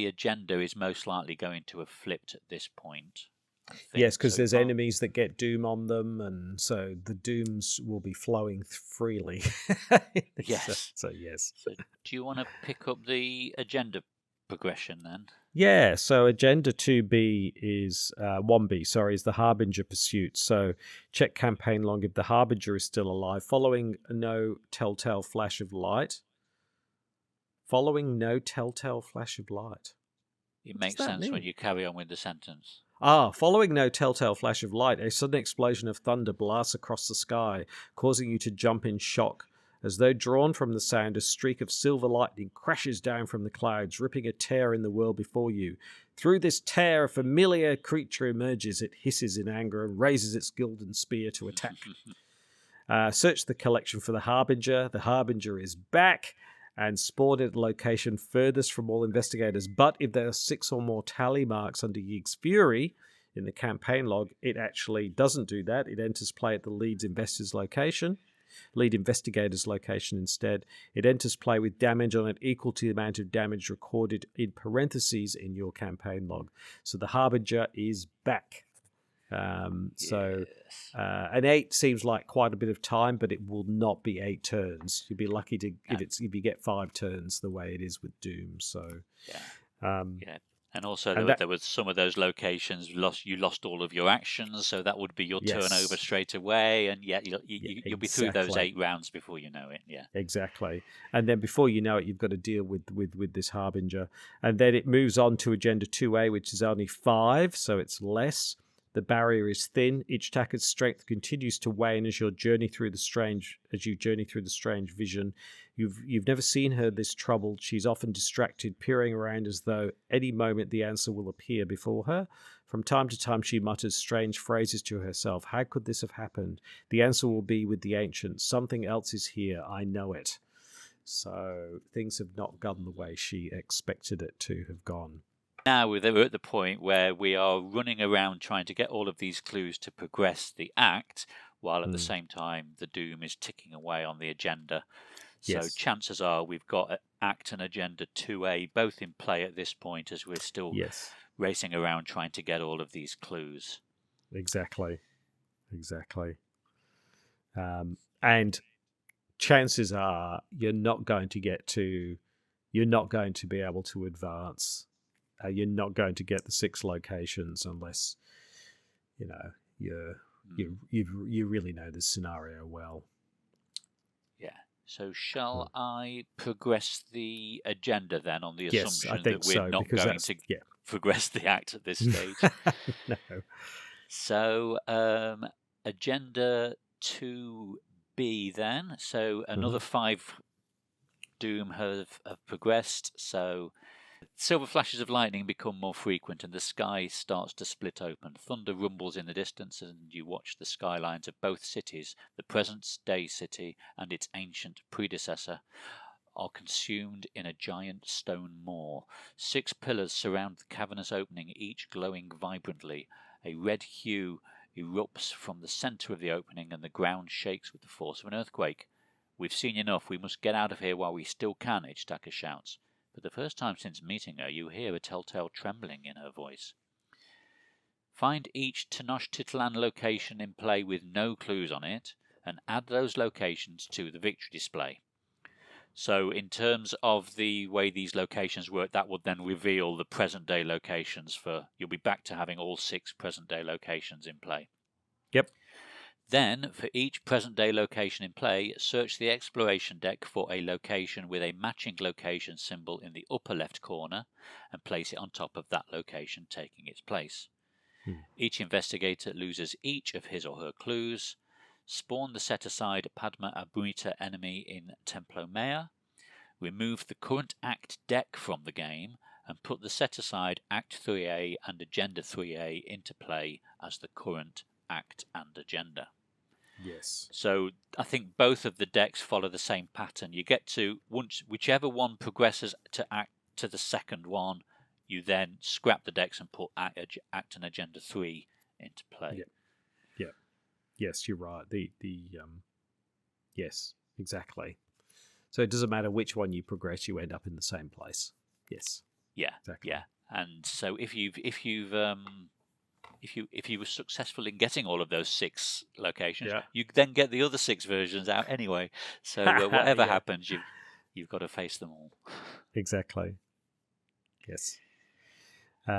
agenda is most likely going to have flipped at this point. Yes, because there's enemies that get doom on them, and so the dooms will be flowing freely. Yes. So yes. So do you want to pick up the agenda progression then? Yeah, so agenda 2B is 1B, sorry, is the Harbinger pursuit. So check campaign log if the Harbinger is still alive. Following no telltale flash of light. Following no telltale flash of light. It makes sense when you carry on with the sentence. Following no telltale flash of light, a sudden explosion of thunder blasts across the sky, causing you to jump in shock. As though drawn from the sound, a streak of silver lightning crashes down from the clouds, ripping a tear in the world before you. Through this tear, a familiar creature emerges. It hisses in anger and raises its gilded spear to attack. Search the collection for the Harbinger. The Harbinger is back and spawned at the location furthest from all investigators. But if there are 6 or more tally marks under Yeeg's Fury in the campaign log, it actually doesn't do that. It enters play at the lead investigator's location instead. It enters play with damage on it equal to the amount of damage recorded in parentheses in your campaign log. So the Harbinger is back. So an 8 seems like quite a bit of time, but it will not be 8 turns. You'd be lucky to if you get 5 turns the way it is with Doom. So and also there was some of those locations you lost all of your actions, so that would be your turnover straight away, and you'll be through those 8 rounds before you know it. Yeah, exactly. And then before you know it, you've got to deal with this Harbinger, and then it moves on to Agenda 2A, which is only 5, so it's less. The barrier is thin. Each attacker's strength continues to wane as you journey through the strange vision. You've never seen her this troubled. She's often distracted, peering around as though any moment the answer will appear before her. From time to time, she mutters strange phrases to herself. How could this have happened? The answer will be with the ancients. Something else is here. I know it. So things have not gone the way she expected it to have gone. Now we're at the point where we are running around trying to get all of these clues to progress the act, while at the same time the Doom is ticking away on the agenda. So chances are we've got Act and Agenda 2A both in play at this point as we're still racing around trying to get all of these clues. Exactly. And chances are you're not going to be able to advance. You're not going to get the 6 locations unless you really know the scenario well. Yeah. So shall I progress the agenda then on the assumption that we're not going to progress the act at this stage? No. So Agenda 2B then. So another 5 Doom have progressed. So silver flashes of lightning become more frequent and the sky starts to split open. Thunder rumbles in the distance and you watch the skylines of both cities, the present-day city and its ancient predecessor, are consumed in a giant stone moor. 6 pillars surround the cavernous opening, each glowing vibrantly. A red hue erupts from the center of the opening and the ground shakes with the force of an earthquake. We've seen enough. We must get out of here while we still can, Ichitaka shouts. For the first time since meeting her, you hear a telltale trembling in her voice. Find each Tenochtitlan location in play with no clues on it, and add those locations to the victory display. So in terms of the way these locations work, that would then reveal the present-day locations for... You'll be back to having all 6 present-day locations in play. Yep. Then, for each present-day location in play, search the exploration deck for a location with a matching location symbol in the upper left corner and place it on top of that location, taking its place. Each investigator loses each of his or her clues. Spawn the set-aside Padma Amrita enemy in Templo Maya. Remove the current Act deck from the game and put the set-aside Act 3A and Agenda 3A into play as the current Act and Agenda. Yes. So I think both of the decks follow the same pattern. You get to, whichever one progresses to the second one, you then scrap the decks and put Act and Agenda 3 into play. Yeah. Yes, you're right. Yes, exactly. So it doesn't matter which one you progress, you end up in the same place. Yes. Yeah. Exactly. Yeah. And so if you were successful in getting all of those 6 locations, you then get the other 6 versions out anyway. So whatever happens, you've got to face them all. Exactly. Yes. Do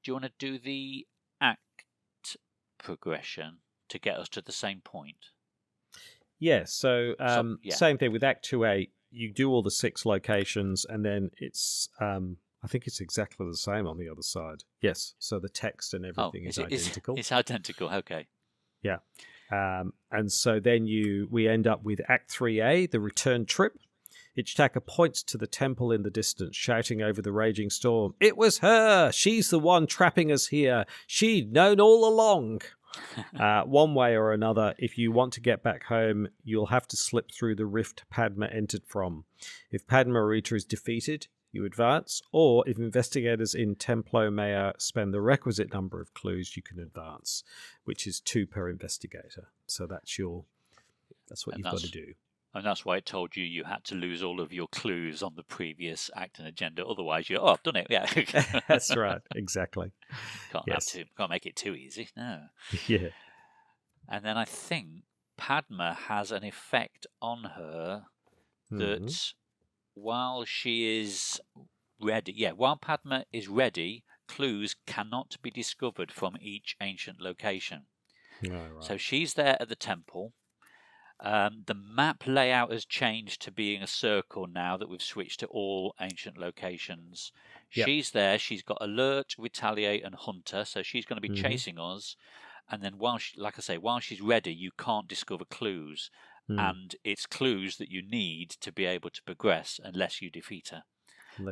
you want to do the Act progression to get us to the same point? Yeah, so same thing with Act 2A. You do all the 6 locations, and then it's, I think it's exactly the same on the other side. Yes, so the text and everything is identical. It's identical, okay. Yeah. And so then we end up with Act 3A, the return trip. Ichitaka points to the temple in the distance, shouting over the raging storm, "It was her! She's the one trapping us here! She'd known all along!" One way or another, if you want to get back home, you'll have to slip through the rift Padma entered from. If Padma Amrita is defeated, you advance, or if investigators in Templo Maya spend the requisite number of clues, you can advance, which is 2 per investigator. So that's what you've got to do. And that's why it told you had to lose all of your clues on the previous Act and Agenda. Otherwise, I've done it. Yeah, that's right. Exactly. Can't make it too easy. No. Yeah. And then I think Padma has an effect on her that while she is ready, while Padma is ready, clues cannot be discovered from each ancient location. Oh, right. So she's there at the temple. The map layout has changed to being a circle now that we've switched to all ancient locations. Yep. She's there. She's got Alert, Retaliate, and Hunter, so she's going to be chasing us. And then while she's ready, you can't discover clues. And it's clues that you need to be able to progress unless you defeat her.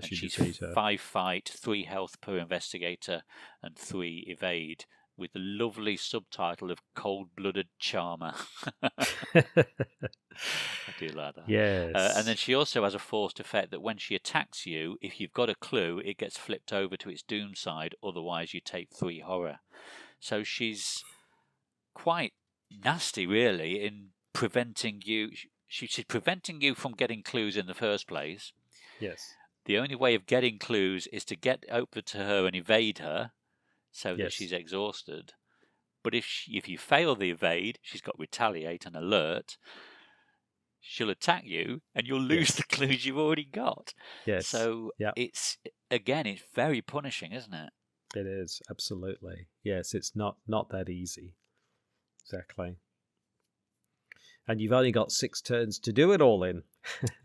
She's 5 fight, 3 health per investigator, and 3 evade, with the lovely subtitle of Cold-Blooded Charmer. I do like that. Yes. And then she also has a forced effect that when she attacks you, if you've got a clue, it gets flipped over to its doom side. Otherwise, you take 3 horror. So she's quite nasty, really, in preventing you. She's preventing you from getting clues in the first place. Yes. The only way of getting clues is to get over to her and evade her, so that she's exhausted. But if you fail the evade, she's got Retaliate and Alert. She'll attack you, and you'll lose the clues you've already got. Yes. So it's very punishing, isn't it? It is, absolutely. Yes, it's not that easy. Exactly. And you've only got 6 turns to do it all in.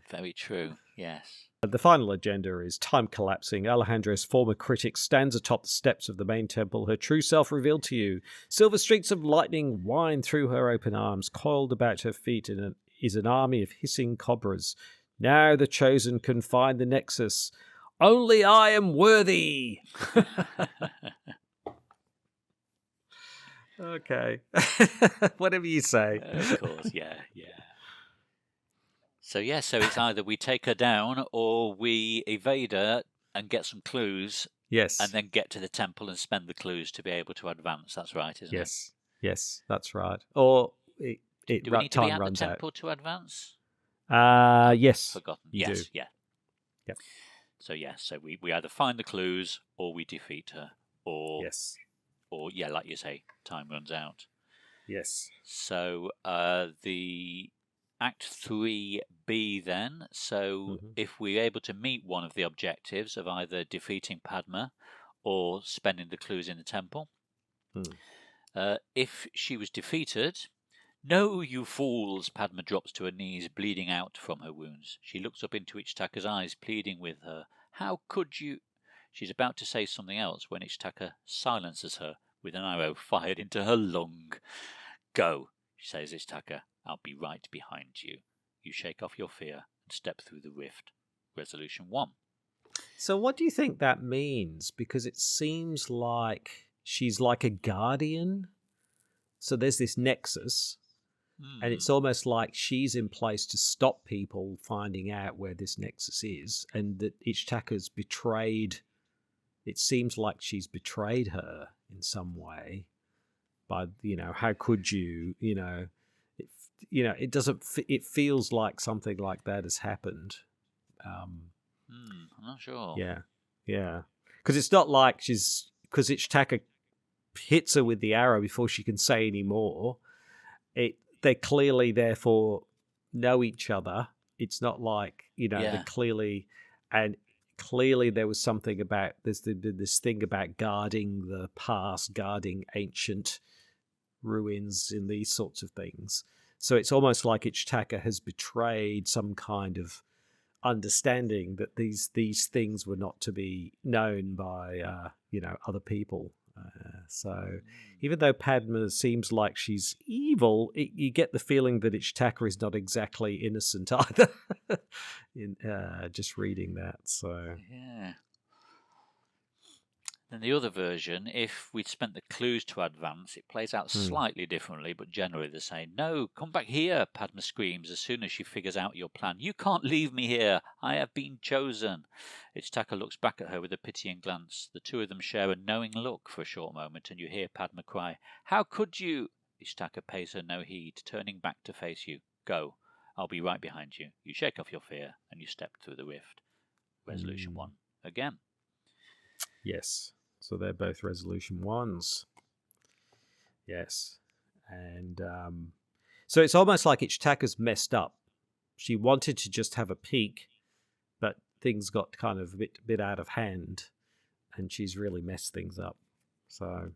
Very true, yes. The final agenda is time collapsing. Alejandro's former critic stands atop the steps of the main temple, her true self revealed to you. Silver streaks of lightning wind through her open arms. Coiled about her feet is an army of hissing cobras. Now the chosen can find the nexus. Only I am worthy! Okay. Whatever you say. Of course, yeah. So it's either we take her down or we evade her and get some clues. Yes. And then get to the temple and spend the clues to be able to advance. That's right, isn't it? Yes, that's right. Or Do we need to be time at the runs out. temple to advance? Yes. Forgotten. You Yes, do. yeah. Yep. So we either find the clues or we defeat her, or Yes. yeah, like you say, time runs out. Yes. So the Act 3B then. So if we're able to meet one of the objectives of either defeating Padma or spending the clues in the temple, if she was defeated, no, you fools! Padma drops to her knees, bleeding out from her wounds. She looks up into Ichitaka's eyes, pleading with her. How could you? She's about to say something else when Ichitaka silences her with an arrow fired into her lung. Go, says Ichitaka. I'll be right behind you. You shake off your fear and step through the rift. Resolution 1. So what do you think that means? Because it seems like she's like a guardian. So there's this nexus. And it's almost like she's in place to stop people finding out where this nexus is, and that Ichitaka's betrayed. It seems like she's betrayed her in some way. By how could you? It doesn't. It feels like something like that has happened. I'm not sure. Yeah. Because it's not like because Ichitaka hits her with the arrow before she can say any more. They clearly, therefore, know each other. It's not like, they're clearly there was something about this thing about guarding the past, guarding ancient ruins and these sorts of things. So it's almost like Ichitaka has betrayed some kind of understanding that these things were not to be known by other people. So even though Padma seems like she's evil, you get the feeling that Ichitaka is not exactly innocent either. In just reading that, so yeah. Then the other version, if we'd spent the clues to advance, it plays out slightly differently, but generally the same. No, come back here, Padma screams as soon as she figures out your plan. You can't leave me here. I have been chosen. Ichitaka looks back at her with a pitying glance. The two of them share a knowing look for a short moment, and you hear Padma cry, How could you? Ichitaka pays her no heed, turning back to face you. Go. I'll be right behind you. You shake off your fear, and you step through the rift. Resolution 1. Again. Yes. So they're both resolution 1s. Yes. And so it's almost like Ichitaka's messed up. She wanted to just have a peek, but things got kind of a bit out of hand, and she's really messed things up. So,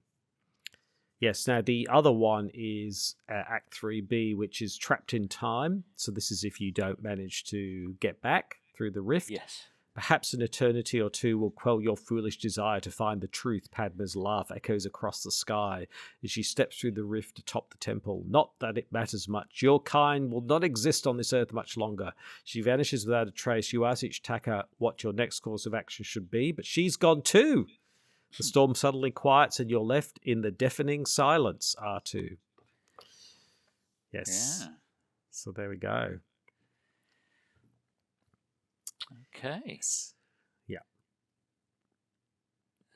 yes. Now, the other one is Act 3B, which is Trapped in Time. So this is if you don't manage to get back through the rift. Yes. Perhaps an eternity or two will quell your foolish desire to find the truth. Padma's laugh echoes across the sky as she steps through the rift atop the temple. Not that it matters much. Your kind will not exist on this earth much longer. She vanishes without a trace. You ask Ichitaka what your next course of action should be, but she's gone too. The storm suddenly quiets and you're left in the deafening silence, R2. Yes. Yeah. So there we go. Okay. Yeah.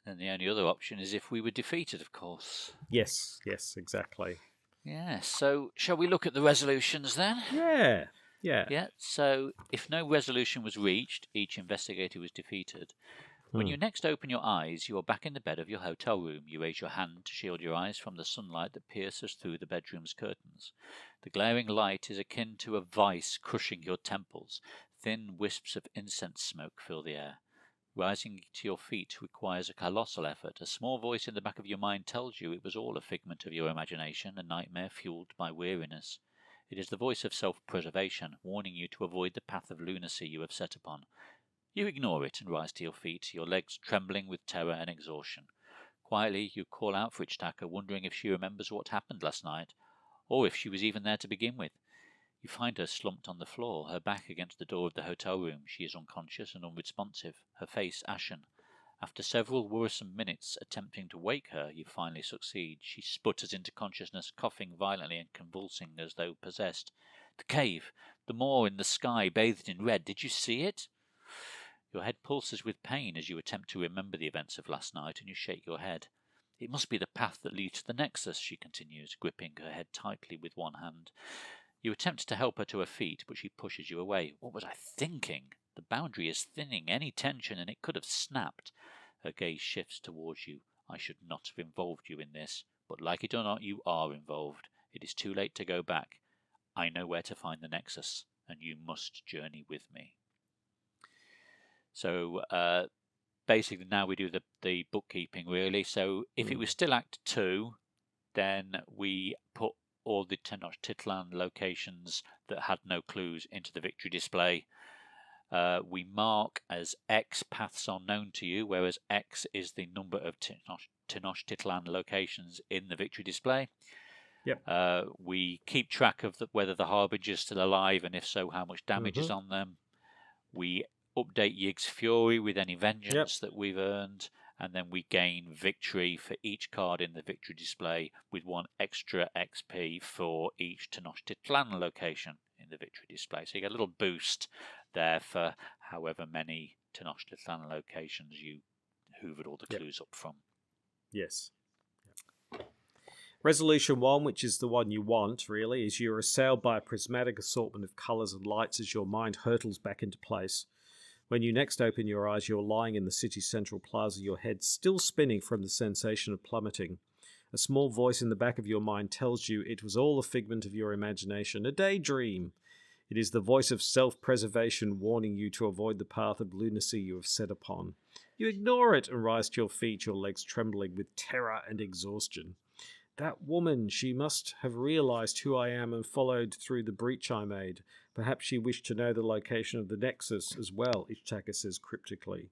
And the only other option is if we were defeated, of course. Yes, exactly. Yeah, so shall we look at the resolutions then? Yeah. So if no resolution was reached, each investigator was defeated. When you next open your eyes, you are back in the bed of your hotel room. You raise your hand to shield your eyes from the sunlight that pierces through the bedroom's curtains. The glaring light is akin to a vice crushing your temples. Thin wisps of incense smoke fill the air. Rising to your feet requires a colossal effort. A small voice in the back of your mind tells you it was all a figment of your imagination, a nightmare fueled by weariness. It is the voice of self-preservation, warning you to avoid the path of lunacy you have set upon. You ignore it and rise to your feet, your legs trembling with terror and exhaustion. Quietly, you call out for Ichitaka, wondering if she remembers what happened last night, or if she was even there to begin with. You find her slumped on the floor, her back against the door of the hotel room. She is unconscious and unresponsive, her face ashen. After several worrisome minutes attempting to wake her, you finally succeed. She sputters into consciousness, coughing violently and convulsing as though possessed. The cave! The moor in the sky bathed in red. Did you see it? Your head pulses with pain as you attempt to remember the events of last night, and you shake your head. It must be the path that leads to the Nexus, she continues, gripping her head tightly with one hand. You attempt to help her to her feet, but she pushes you away. What was I thinking? The boundary is thinning any tension, and it could have snapped. Her gaze shifts towards you. I should not have involved you in this, but like it or not, you are involved. It is too late to go back. I know where to find the Nexus, and you must journey with me. So, basically now we do the bookkeeping, really. So if it was still Act 2, then we put all the Tenochtitlan locations that had no clues into the victory display. We mark as X paths are known to you, whereas X is the number of Tenochtitlan locations in the victory display. Yep. We keep track of whether the Harbinger is still alive, and if so, how much damage is on them. We update Yig's Fury with any vengeance that we've earned, and then we gain victory for each card in the victory display with 1 extra XP for each Tenochtitlan location in the victory display. So you get a little boost there for however many Tenochtitlan locations you hoovered all the clues up from. Yes. Resolution 1, which is the one you want, really, is you're assailed by a prismatic assortment of colours and lights as your mind hurtles back into place. When you next open your eyes, you're lying in the city's central plaza, your head still spinning from the sensation of plummeting. A small voice in the back of your mind tells you it was all a figment of your imagination, a daydream. It is the voice of self-preservation warning you to avoid the path of lunacy you have set upon. You ignore it and rise to your feet, your legs trembling with terror and exhaustion. That woman, she must have realized who I am and followed through the breach I made. Perhaps she wished to know the location of the Nexus as well, Ichtaka says cryptically.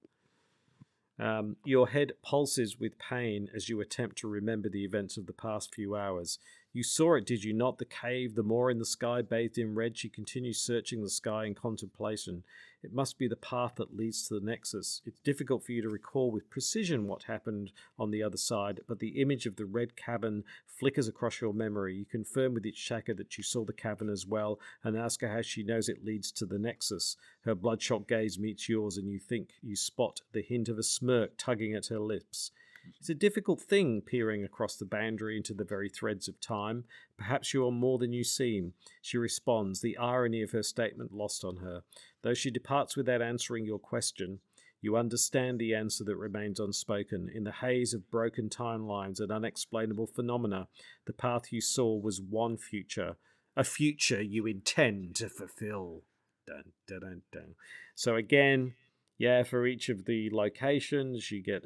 Your head pulses with pain as you attempt to remember the events of the past few hours. You saw it, did you not? The cave, the moor in the sky bathed in red. She continues searching the sky in contemplation. It must be the path that leads to the Nexus. It's difficult for you to recall with precision what happened on the other side, but the image of the red cavern flickers across your memory. You confirm with Ichtaka that you saw the cavern as well and ask her how she knows it leads to the Nexus. Her bloodshot gaze meets yours and you think you spot the hint of a smirk tugging at her lips. It's a difficult thing peering across the boundary into the very threads of time. Perhaps you are more than you seem. She responds, the irony of her statement lost on her. Though she departs without answering your question, you understand the answer that remains unspoken. In the haze of broken timelines and unexplainable phenomena, the path you saw was one future, a future you intend to fulfill. Dun, dun, dun, dun. So again, yeah, for each of the locations, you get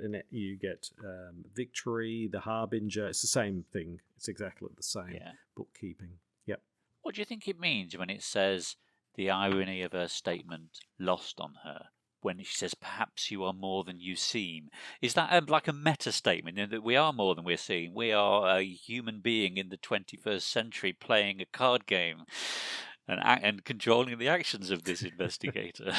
victory, the Harbinger. It's the same thing. It's exactly the same bookkeeping. Yep. What do you think it means when it says the irony of her statement lost on her? When she says, perhaps you are more than you seem. Is that like a meta statement in that we are more than we're seeing? We are a human being in the 21st century playing a card game and controlling the actions of this investigator.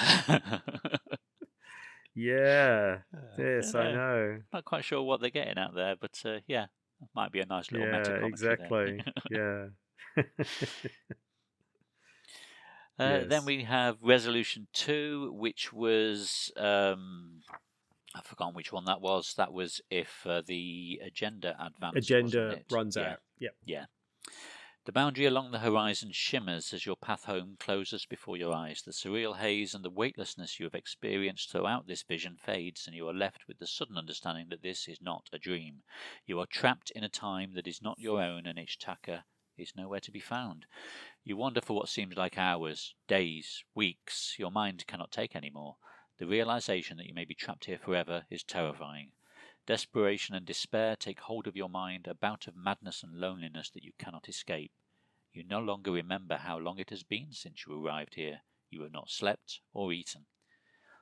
Yeah. Yes, I know. Not quite sure what they're getting at there, but yeah, might be a nice little meta commentary. Exactly. There. Yeah. Then we have Resolution 2, which was I've forgotten which one that was. That was if the agenda runs out. Yep. Yeah. The boundary along the horizon shimmers as your path home closes before your eyes. The surreal haze and the weightlessness you have experienced throughout this vision fades, and you are left with the sudden understanding that this is not a dream. You are trapped in a time that is not your own, and Ichtaka is nowhere to be found. You wander for what seems like hours, days, weeks. Your mind cannot take any more. The realization that you may be trapped here forever is terrifying. Desperation and despair take hold of your mind, a bout of madness and loneliness that you cannot escape. You no longer remember how long it has been since you arrived here. You have not slept or eaten.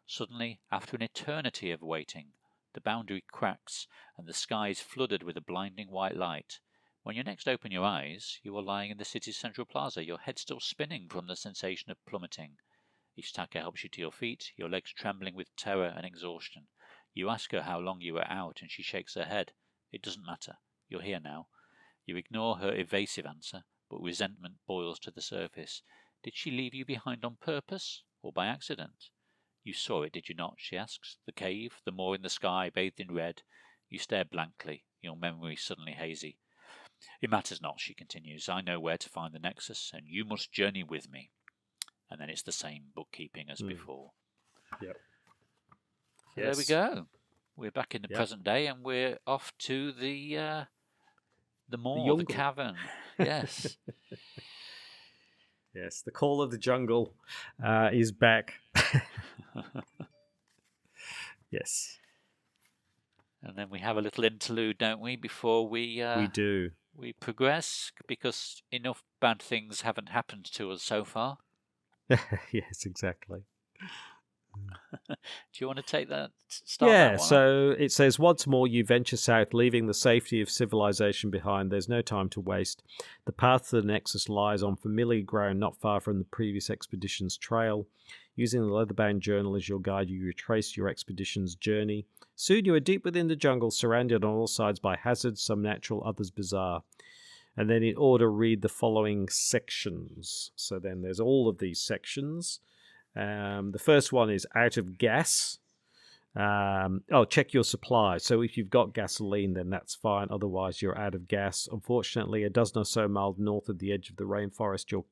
Suddenly, after an eternity of waiting, the boundary cracks and the sky is flooded with a blinding white light. When you next open your eyes, you are lying in the city's central plaza, your head still spinning from the sensation of plummeting. Ichtaka helps you to your feet, your legs trembling with terror and exhaustion. You ask her how long you were out, and she shakes her head. It doesn't matter. You're here now. You ignore her evasive answer, but resentment boils to the surface. Did she leave you behind on purpose, or by accident? You saw it, did you not? She asks. The cave, the moor in the sky, bathed in red. You stare blankly, your memory suddenly hazy. It matters not, she continues. I know where to find the Nexus, and you must journey with me. And then it's the same bookkeeping as before. Yep. So there we go. We're back in the present day, and we're off to the moor, the cavern. Yes. Yes, the call of the jungle is back. Yes. And then we have a little interlude, don't we, before we do. We progress, because enough bad things haven't happened to us so far. Yes, exactly. Do you want to take that? So it says, once more you venture south, leaving the safety of civilization behind. There's no time to waste. The path to the Nexus lies on familiar ground not far from the previous expedition's trail. Using the leather-bound journal as your guide, you retrace your expedition's journey. Soon you are deep within the jungle, surrounded on all sides by hazards, some natural, others bizarre. And then in order, read the following sections. So then there's all of these sections. The first one is out of gas. Check your supply. So if you've got gasoline, then that's fine. Otherwise, you're out of gas. Unfortunately, a dozen or so miles north of the edge of the rainforest, your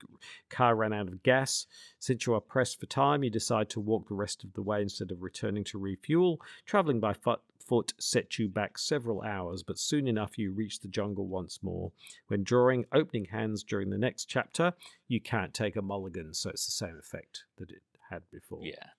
car ran out of gas. Since you are pressed for time, you decide to walk the rest of the way instead of returning to refuel. Traveling by foot set you back several hours, but soon enough you reach the jungle once more. When drawing opening hands during the next chapter, you can't take a mulligan, so it's the same effect that it had before. Yeah.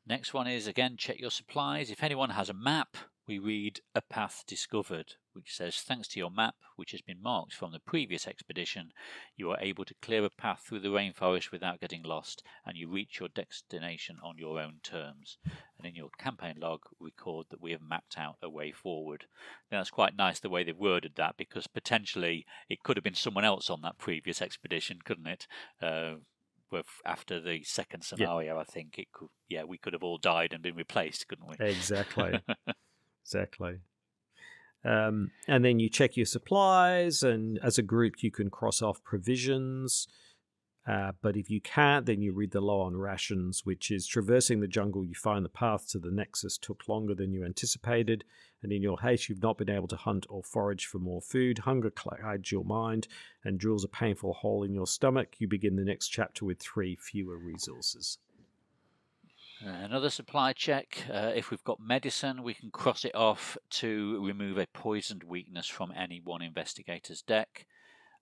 Next one is, again, check your supplies. If anyone has a map, we read a path discovered, which says, thanks to your map, which has been marked from the previous expedition, you are able to clear a path through the rainforest without getting lost, and you reach your destination on your own terms. And in your campaign log, record that we have mapped out a way forward. Now, that's quite nice the way they've worded that, because potentially it could have been someone else on that previous expedition, couldn't it? After the second scenario, I think it could. Yeah, we could have all died and been replaced, couldn't we? Exactly. Exactly. And then you check your supplies, and as a group, you can cross off provisions. But if you can't, then you read the low on rations, which is traversing the jungle. You find the path to the Nexus took longer than you anticipated, and in your haste, you've not been able to hunt or forage for more food. Hunger clouds your mind and drills a painful hole in your stomach. You begin the next chapter with 3 fewer resources. Another supply check. If we've got medicine, we can cross it off to remove a poisoned weakness from any one investigator's deck.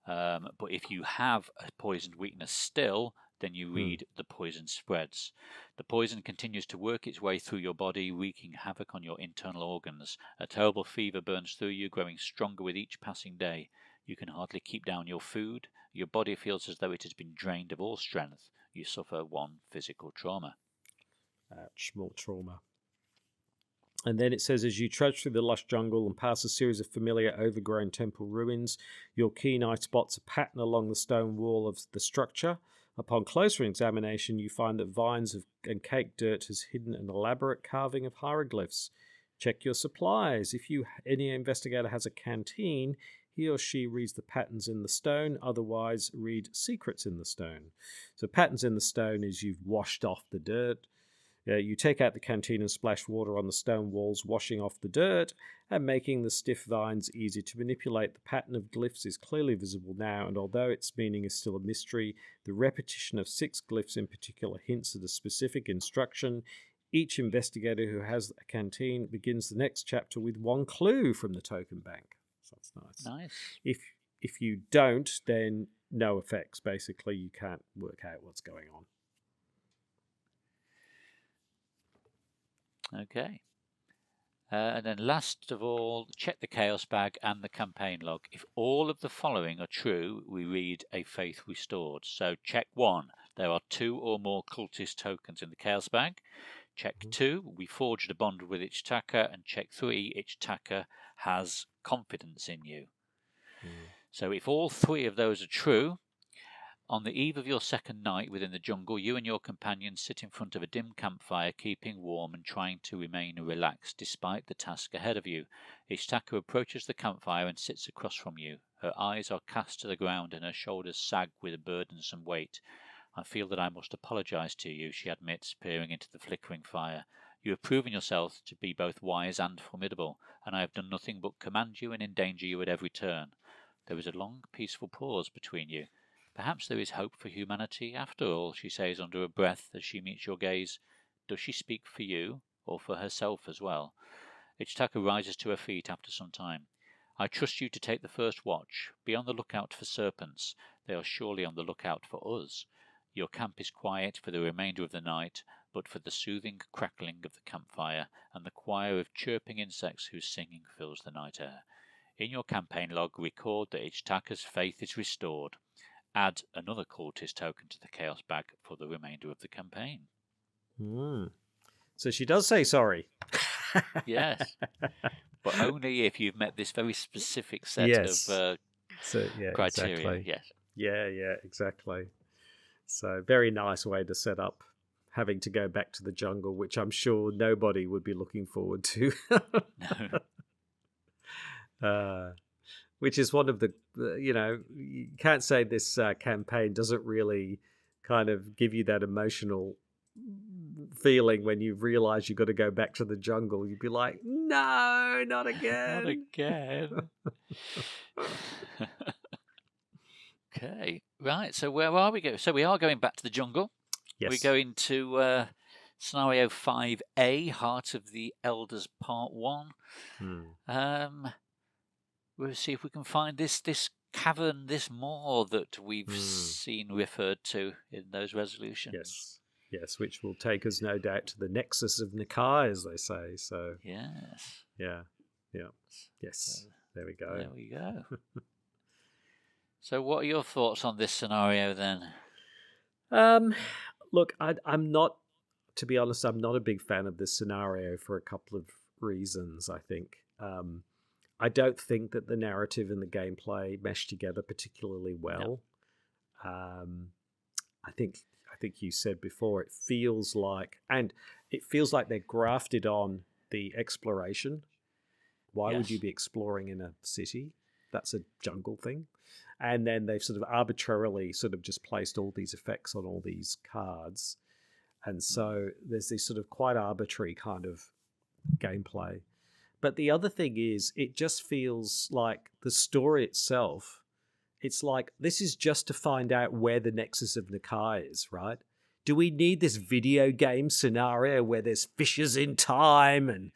But if you have a poisoned weakness still, then you read the poison spreads. The poison continues to work its way through your body, wreaking havoc on your internal organs. A terrible fever burns through you, growing stronger with each passing day. You can hardly keep down your food. Your body feels as though it has been drained of all strength. You suffer 1 physical trauma. Ouch, more trauma. And then it says, as you trudge through the lush jungle and pass a series of familiar overgrown temple ruins, your keen eye spots a pattern along the stone wall of the structure. Upon closer examination, you find that vines and caked dirt has hidden an elaborate carving of hieroglyphs. Check your supplies. If any investigator has a canteen, he or she reads the patterns in the stone, otherwise read secrets in the stone. So patterns in the stone is you've washed off the dirt. You take out the canteen and splash water on the stone walls, washing off the dirt and making the stiff vines easy to manipulate. The pattern of glyphs is clearly visible now, and although its meaning is still a mystery, the repetition of 6 glyphs in particular hints at a specific instruction. Each investigator who has a canteen begins the next chapter with 1 clue from the token bank. So that's nice. Nice. If you don't, then no effects. Basically, you can't work out what's going on. Okay. And then last of all, check the chaos bag and the campaign log. If all of the following are true, we read a faith restored. So check 1, there are 2 or more cultist tokens in the chaos bag. Check 2, we forged a bond with Ichtaka. And check 3, Ichtaka has confidence in you. So if all 3 of those are true, on the eve of your second night within the jungle, you and your companions sit in front of a dim campfire, keeping warm and trying to remain relaxed despite the task ahead of you. Ishtaka approaches the campfire and sits across from you. Her eyes are cast to the ground and her shoulders sag with a burdensome weight. I feel that I must apologize to you, she admits, peering into the flickering fire. You have proven yourself to be both wise and formidable, and I have done nothing but command you and endanger you at every turn. There is a long, peaceful pause between you. Perhaps there is hope for humanity after all, she says under her breath as she meets your gaze. Does she speak for you, or for herself as well? Ichitaka rises to her feet after some time. I trust you to take the first watch. Be on the lookout for serpents. They are surely on the lookout for us. Your camp is quiet for the remainder of the night, but for the soothing crackling of the campfire and the choir of chirping insects whose singing fills the night air. In your campaign log, record that Ichitaka's faith is restored. Add another cultist token to the chaos bag for the remainder of the campaign. So she does say sorry. Yes, but only if you've met this very specific set of criteria. Exactly. Yes. Yeah, exactly. So very nice way to set up having to go back to the jungle, which I'm sure nobody would be looking forward to. Which is one of the, you can't say this campaign doesn't really kind of give you that emotional feeling when you realize you've got to go back to the jungle. You'd be like, no, not again. Not again. Okay, right. So where are we going? So we are going back to the jungle. Yes. We're going to scenario 5A, Heart of the Elders, Part 1. We'll see if we can find this cavern, this moor that we've seen referred to in those resolutions. Yes, which will take us, no doubt, to the nexus of Nikai, as they say. So yes. Yeah. Yes. There we go. There we go. So what are your thoughts on this scenario then? Look, I'm not, to be honest, I'm not a big fan of this scenario for a couple of reasons, I think. I don't think that the narrative and the gameplay mesh together particularly well. No. I think you said before, it feels like they're grafted on the exploration. Why would you be exploring in a city? That's a jungle thing. And then they've sort of arbitrarily sort of just placed all these effects on all these cards. And so there's this sort of quite arbitrary kind of gameplay. But the other thing is, it just feels like the story itself, it's like this is just to find out where the nexus of Nikai is, right? Do we need this video game scenario where there's fissures in time and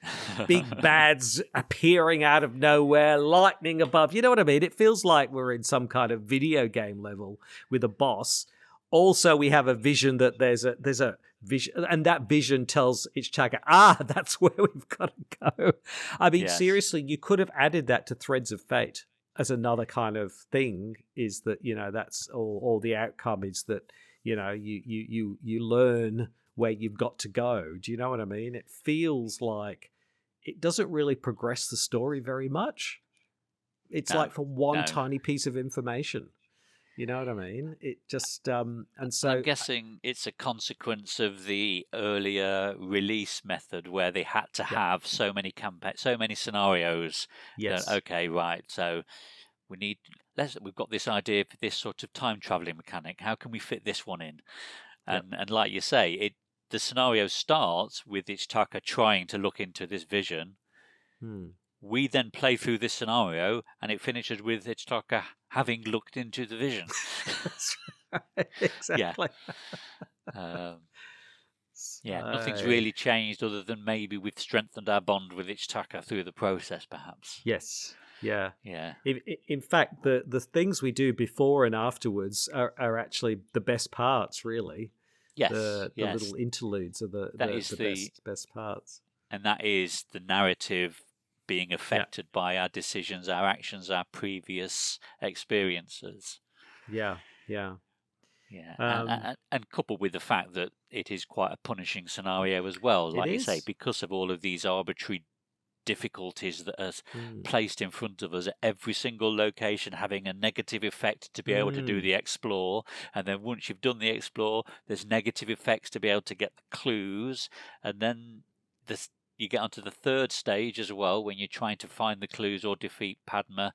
big bads appearing out of nowhere, lightning above? You know what I mean? It feels like we're in some kind of video game level with a boss. Also, we have a vision that there's a vision, and that vision tells Ichitaka, that's where we've got to go. I mean, seriously, you could have added that to Threads of Fate as another kind of thing, is that, that's all the outcome is that, you learn where you've got to go. Do you know what I mean? It feels like it doesn't really progress the story very much. It's like for one tiny piece of information. You know what I mean? It just and so I'm guessing it's a consequence of the earlier release method where they had to have so many scenarios. Yes. Okay, right. So we've got this idea for this sort of time traveling mechanic. How can we fit this one in? And like you say, the scenario starts with Ichitaka trying to look into this vision. We then play through this scenario, and it finishes with Ichitaka having looked into the vision. That's right. Exactly. Nothing's really changed other than maybe we've strengthened our bond with Ichitaka through the process, perhaps. Yes. Yeah. Yeah. In fact, the things we do before and afterwards are actually the best parts, really. Yes. The little interludes are the best parts. And that is the narrative being affected by our decisions, our actions, our previous experiences. Yeah. And coupled with the fact that it is quite a punishing scenario as well, like you say, because of all of these arbitrary difficulties that are placed in front of us at every single location, having a negative effect to be able to do the explore. And then once you've done the explore, there's negative effects to be able to get the clues. And then you get onto the third stage as well, when you're trying to find the clues or defeat Padma.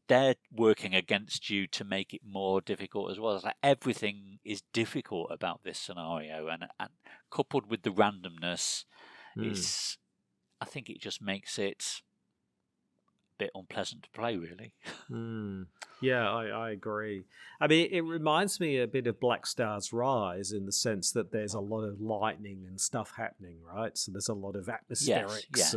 they're working against you to make it more difficult as well. It's like everything is difficult about this scenario, and coupled with the randomness, I think it just makes it a bit unpleasant to play, really. Yeah, I agree. I mean, it reminds me a bit of Black Star's Rise in the sense that there's a lot of lightning and stuff happening, right? So there's a lot of atmospherics Yes.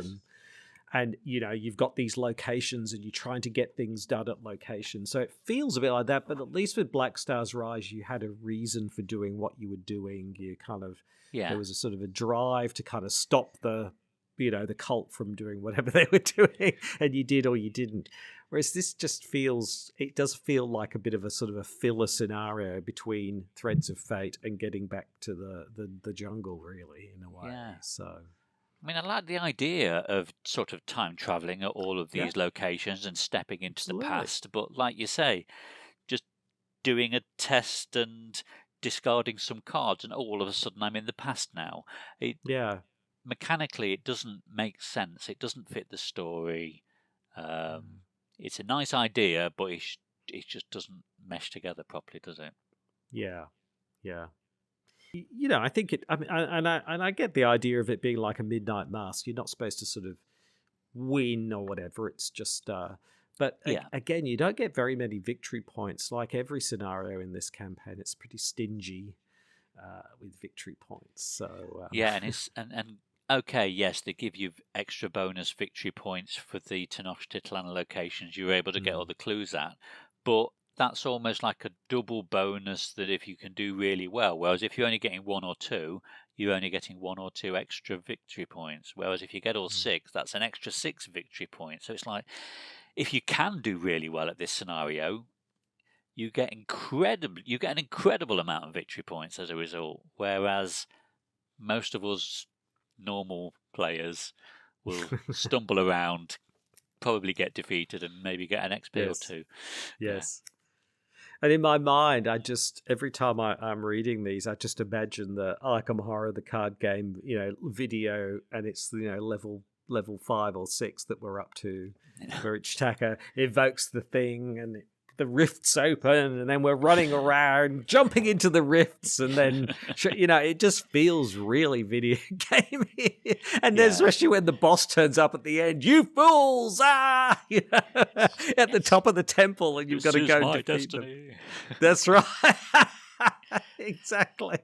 and you've got these locations and you're trying to get things done at locations. So it feels a bit like that, but at least with Black Star's Rise, you had a reason for doing what you were doing. You kind of, there was a sort of a drive to kind of stop the cult from doing whatever they were doing, and you did or you didn't. Whereas this just it does feel like a bit of a sort of a filler scenario between Threads of Fate and getting back to the jungle, really, in a way. Yeah. So, I mean, I like the idea of sort of time traveling at all of these locations and stepping into the past, but like you say, just doing a test and discarding some cards, and all of a sudden I'm in the past now. Mechanically, it doesn't make sense. It doesn't fit the story. It's a nice idea, but it just doesn't mesh together properly, does it? Yeah. I think it. I mean, I get the idea of it being like a midnight mask. You're not supposed to sort of win or whatever. It's just. But again, you don't get very many victory points. Like every scenario in this campaign, it's pretty stingy with victory points. So and it's and okay, yes, they give you extra bonus victory points for the Tenochtitlan locations you're able to get all the clues at, but that's almost like a double bonus that if you can do really well. Whereas if you're only getting 1 or 2, you're only getting 1 or 2 extra victory points. Whereas if you get all 6, that's an extra 6 victory points. So it's like, if you can do really well at this scenario, you get an incredible amount of victory points as a result. Whereas most of us normal players will stumble around, probably get defeated, and maybe get an XP or 2. Yes. And in my mind, every time I'm reading these, I just imagine the Arkham Horror, the card game, video, and it's level 5 or 6 that we're up to, where each attacker invokes the thing and the rifts open, and then we're running around, jumping into the rifts, and then it just feels really video gamey. And then especially when the boss turns up at the end, you fools! At the top of the temple, and you've got to go defeat destiny. Them. That's right. Exactly.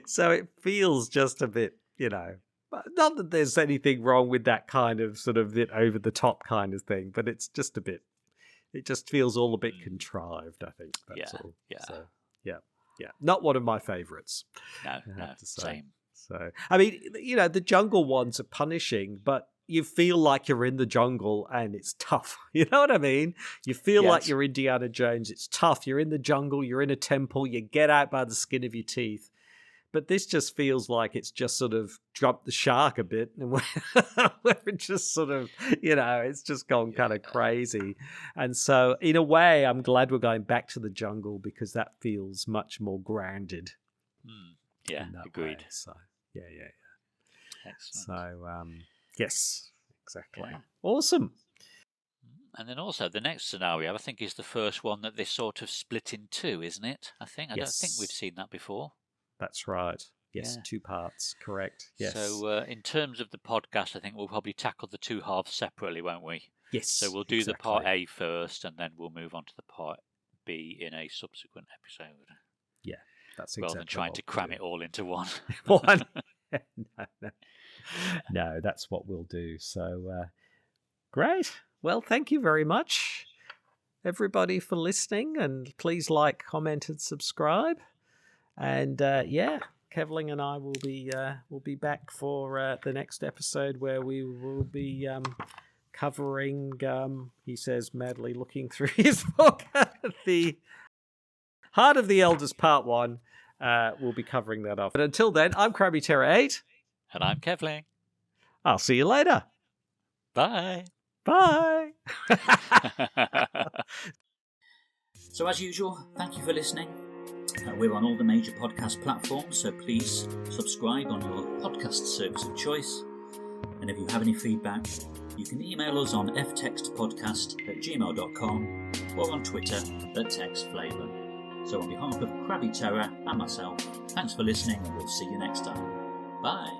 So it feels just a bit, not that there's anything wrong with that kind of sort of bit over the top kind of thing, but it's just a bit. It just feels all a bit contrived, I think. That's all. Yeah. So, yeah. Not one of my favourites. No, same. So, I mean, the jungle ones are punishing, but you feel like you're in the jungle and it's tough. You know what I mean? You feel like you're Indiana Jones. It's tough. You're in the jungle. You're in a temple. You get out by the skin of your teeth. But this just feels like it's just sort of jumped the shark a bit, and we're just sort of, it's just gone kind of crazy. And so, in a way, I'm glad we're going back to the jungle because that feels much more grounded. Yeah, agreed. Way. So, yeah. Excellent. So, yes, exactly. Yeah. Awesome. And then also the next scenario, I think, is the first one that they sort of split in two, isn't it? I don't think we've seen that before. That's right. Yes, 2 parts. Correct. Yes. So in terms of the podcast, I think we'll probably tackle the 2 halves separately, won't we? Yes. So we'll do the part A first, and then we'll move on to the part B in a subsequent episode. Yeah, that's exactly. Rather than trying to cram it all into one. No, that's what we'll do. So great. Well, thank you very much, everybody, for listening, and please like, comment, and subscribe. And Kevling and I will be back for the next episode where we will be covering. He says, madly looking through his book, the Heart of the Elders Part 1. We'll be covering that off. But until then, I'm CrabbyTerror8, and I'm Kevling. I'll see you later. Bye. Bye. So as usual, thank you for listening. We're on all the major podcast platforms, so please subscribe on your podcast service of choice. And if you have any feedback, You can email us on ftextpodcast@gmail.com or on Twitter @textflavor. So on behalf of Crabby Terror and myself, thanks for listening and we'll see you next time. Bye!